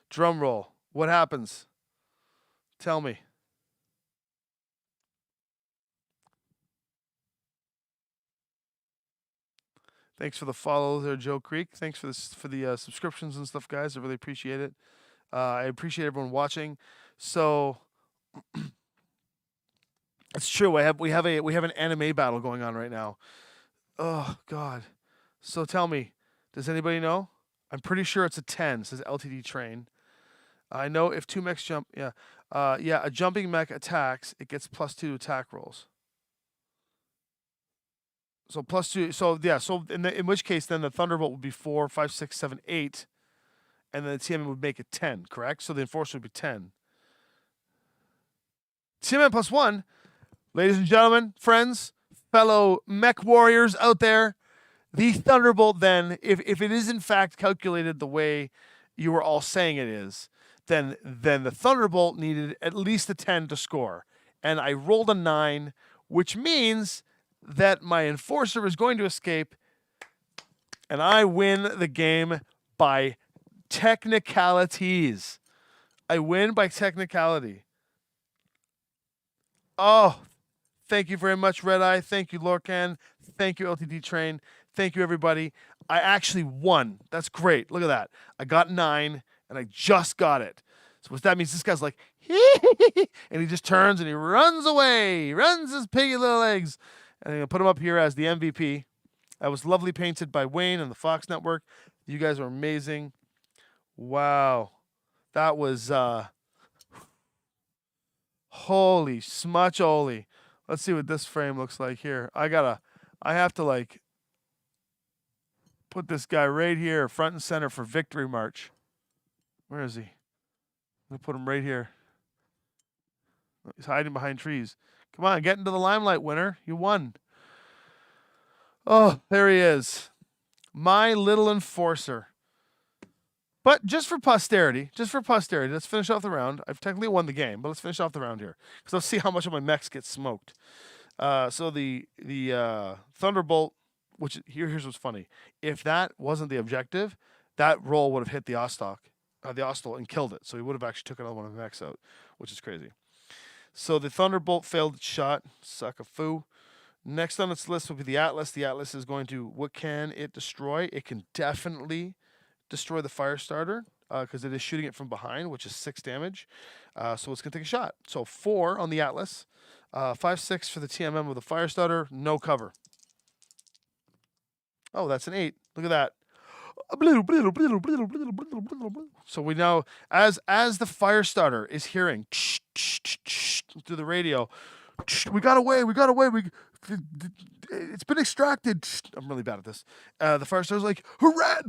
Speaker 1: Drum roll. What happens? Tell me. Thanks for the follow there, Joe Creek. Thanks for this for the subscriptions and stuff, guys. I really appreciate it. I appreciate everyone watching. So it's true. We have an anime battle going on right now. Oh God. So tell me, does anybody know? I'm pretty sure it's a 10. Says LTD Train. I know if two mechs jump, yeah, yeah, a jumping mech attacks, it gets +2 attack rolls. So +2. So yeah. So in which case, then the Thunderbolt would be 4, 5, 6, 7, 8, and then the TMM would make it 10. Correct. So the Enforcer would be 10. TMM +1, ladies and gentlemen, friends, fellow mech warriors out there. The Thunderbolt, then, if it is in fact calculated the way you were all saying it is, then the Thunderbolt needed at least a 10 to score. And I rolled a 9, which means that my Enforcer is going to escape, and I win the game by technicalities. I win by technicality. Oh, thank you very much, Red Eye. Thank you, Lorcan. Thank you, LTD Train. Thank you, everybody. I actually won. That's great. Look at that. I got 9, and I just got it. So what that means, this guy's like, and he just turns and he runs away. He runs his piggy little legs. And I'm going to put him up here as the MVP. That was lovely painted by Wayne and the Fox Network. You guys are amazing. Wow. That was, holy smutch-oly. Let's see what this frame looks like here. I have to, like, put this guy right here, front and center for Victory March. Where is he? I'm going to put him right here. He's hiding behind trees. Come on, get into the limelight, winner. You won. Oh, there he is. My little Enforcer. But just for posterity, let's finish off the round. I've technically won the game, but let's finish off the round here. Because let's see how much of my mechs get smoked. So the Thunderbolt, which here's what's funny. If that wasn't the objective, that roll would have hit the Ostal and killed it. So he would have actually took another one of the mechs out, which is crazy. So the Thunderbolt failed its shot. Suck a foo. Next on its list will be the Atlas. The Atlas is going to, what can it destroy? It can definitely destroy the Firestarter because it is shooting it from behind, which is 6 damage. So it's going to take a shot. So 4 on the Atlas. 5, 6 for the TMM with the Firestarter. No cover. Oh, that's an 8. Look at that. So we now, as the Firestarter is hearing through the radio, we got away. It's been extracted. I'm really bad at this. The Firestarter's like, hurrah!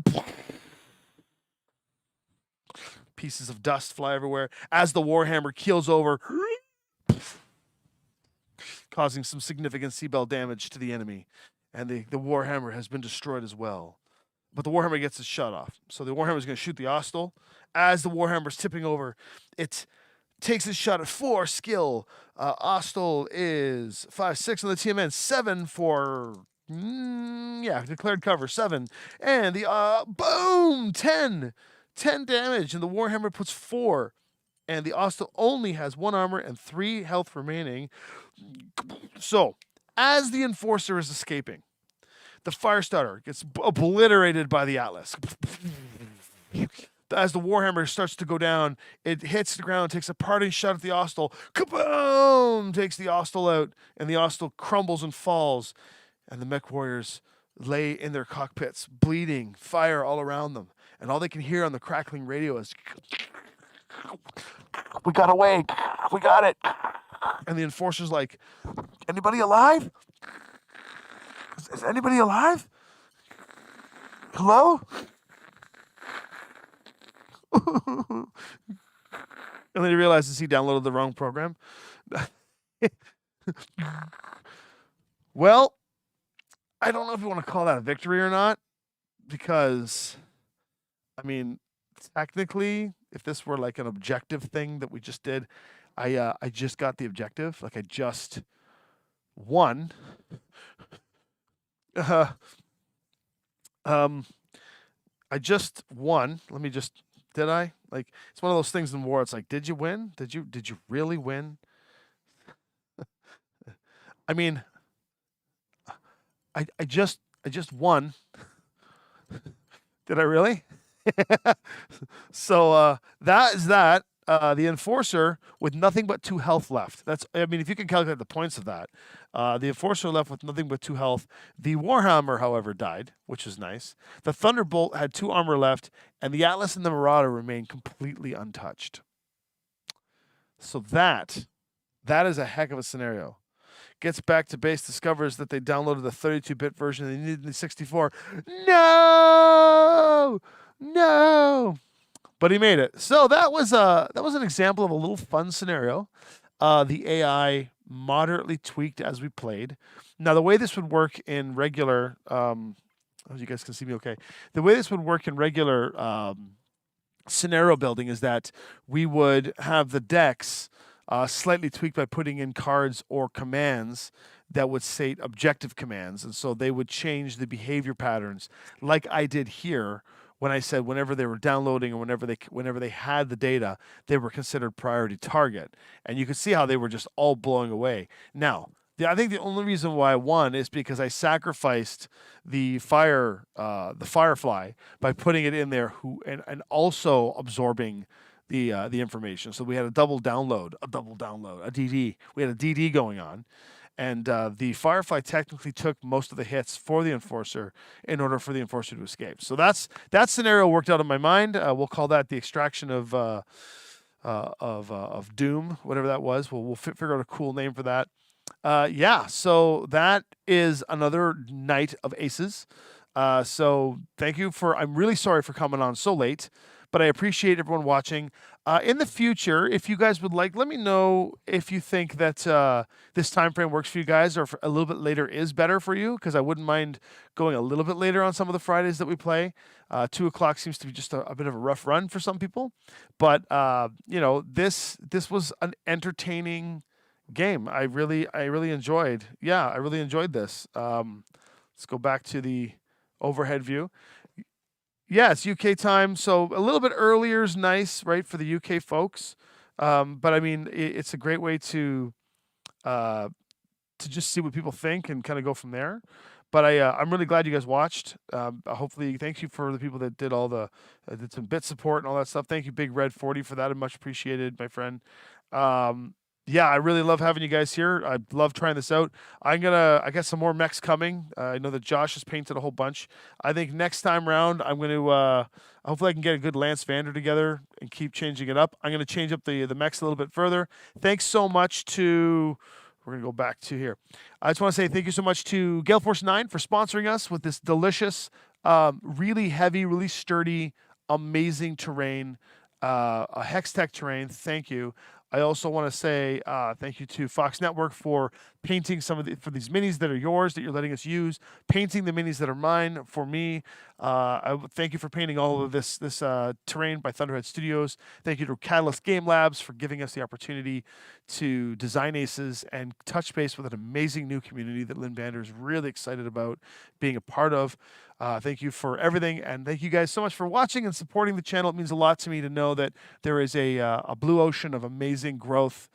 Speaker 1: Pieces of dust fly everywhere as the Warhammer keels over, causing some significant seabell damage to the enemy. And the Warhammer has been destroyed as well. But the Warhammer gets its shot off. So the Warhammer is going to shoot the Ostal. As the Warhammer is tipping over, it takes its shot at 4 skill. Ostal is 5, 6 on the TMN, 7 for, declared cover, 7. And the, boom, 10. 10 damage, and the Warhammer puts 4. And the Ostal only has 1 armor and 3 health remaining. So, as the Enforcer is escaping, the Firestarter gets obliterated by the Atlas. As the Warhammer starts to go down, it hits the ground, takes a parting shot at the Ostal. Kaboom! Takes the Ostal out, and the Ostal crumbles and falls. And the mech warriors lay in their cockpits, bleeding, fire all around them. And all they can hear on the crackling radio is, we got away. We got it. And the Enforcer's like, anybody alive? Is anybody alive? Hello? And then he realizes he downloaded the wrong program. Well, I don't know if you want to call that a victory or not, because, I mean, technically, if this were like an objective thing that we just did, I just got the objective. Like, I just won. I just won. Did I? Like, it's one of those things in war. It's like, did you win? Did you really win? I mean, I just I just won. Did I really? So that is that. The enforcer with nothing but 2 health left. That's, I mean, if you can calculate the points of that, the enforcer left with nothing but 2 health. The Warhammer, however, died, which is nice. The Thunderbolt had 2 armor left, and the Atlas and the Marauder remained completely untouched. So that is a heck of a scenario. Gets back to base, discovers that they downloaded the 32-bit version and they needed the 64. No, no. But he made it. So that was an example of a little fun scenario. The AI moderately tweaked as we played. Now the way this would work in regular, you guys can see me okay. The way this would work in regular scenario building is that we would have the decks slightly tweaked by putting in cards or commands that would state objective commands, and so they would change the behavior patterns, like I did here when I said whenever they were downloading or whenever they had the data, they were considered priority target, and you could see how they were just all blowing away. Now, I think the only reason why I won is because I sacrificed the firefly by putting it in there, and also absorbing the information. So we had a download, a DD. We had a DD going on, and the Firefly technically took most of the hits for the Enforcer in order for the Enforcer to escape. So that scenario worked out in my mind. We'll call that the extraction of Doom, whatever that was. We'll figure out a cool name for that. Yeah, so that is another night of Aces. So thank you for. I'm really sorry for coming on so late, but I appreciate everyone watching. In the future, if you guys would like, let me know if you think that this time frame works for you guys, or if a little bit later is better for you, because I wouldn't mind going a little bit later on some of the Fridays that we play. 2 o'clock seems to be just a bit of a rough run for some people, but this was an entertaining game. I really enjoyed. Yeah, I really enjoyed this. Let's go back to the overhead view. Yeah, it's UK time, so a little bit earlier is nice, right, for the UK folks. But I mean, it's a great way to just see what people think and kind of go from there. But I'm really glad you guys watched. Hopefully, thank you for the people that did all the did some bit support and all that stuff. Thank you, Big Red 40, for that. Much appreciated, my friend. Yeah, I really love having you guys here. I love trying this out. I got some more mechs coming. I know that Josh has painted a whole bunch. I think next time round, I'm going to, hopefully I can get a good Lynnvander together and keep changing it up. I'm going to change up the mechs a little bit further. Thanks so much to, we're going to go back to here. I just want to say thank you so much to Gale Force 9 for sponsoring us with this delicious, really heavy, really sturdy, amazing terrain, a Hextech terrain. Thank you. I also want to say thank you to Fox Network for painting for these minis that are yours that you're letting us use, painting the minis that are mine for me. Thank you for painting all of this terrain by Thunderhead Studios. Thank you to Catalyst Game Labs for giving us the opportunity to design Aces and touch base with an amazing new community that Lynnvander is really excited about being a part of. Thank you for everything, and thank you guys so much for watching and supporting the channel. It means a lot to me to know that there is a blue ocean of amazing growth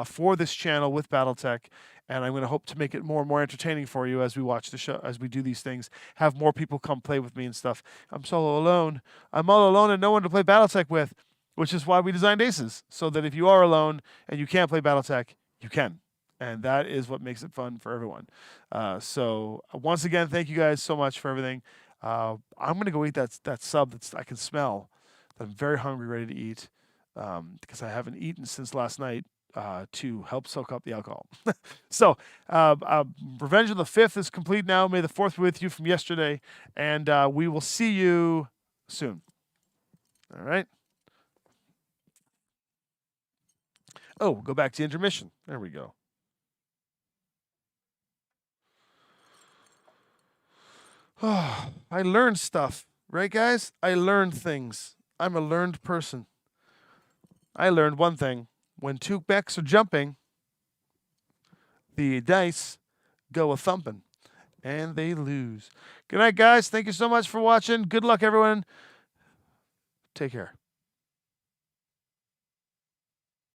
Speaker 1: for this channel with Battletech, and I'm going to hope to make it more and more entertaining for you as we watch the show, as we do these things. Have more people come play with me and stuff. I'm solo alone. I'm all alone and no one to play Battletech with, which is why we designed Aces, so that if you are alone and you can't play Battletech, you can. And that is what makes it fun for everyone. So once again, thank you guys so much for everything. I'm going to go eat that sub that I can smell. That I'm very hungry, ready to eat, because I haven't eaten since last night to help soak up the alcohol. So Revenge of the 5th is complete now. May the 4th be with you from yesterday. And we will see you soon. All right. Oh, go back to intermission. There we go. Oh, I learned stuff, right, guys? I learned things. I'm a learned person. I learned one thing. When 2 mechs are jumping, the dice go a-thumping, and they lose. Good night, guys. Thank you so much for watching. Good luck, everyone. Take care.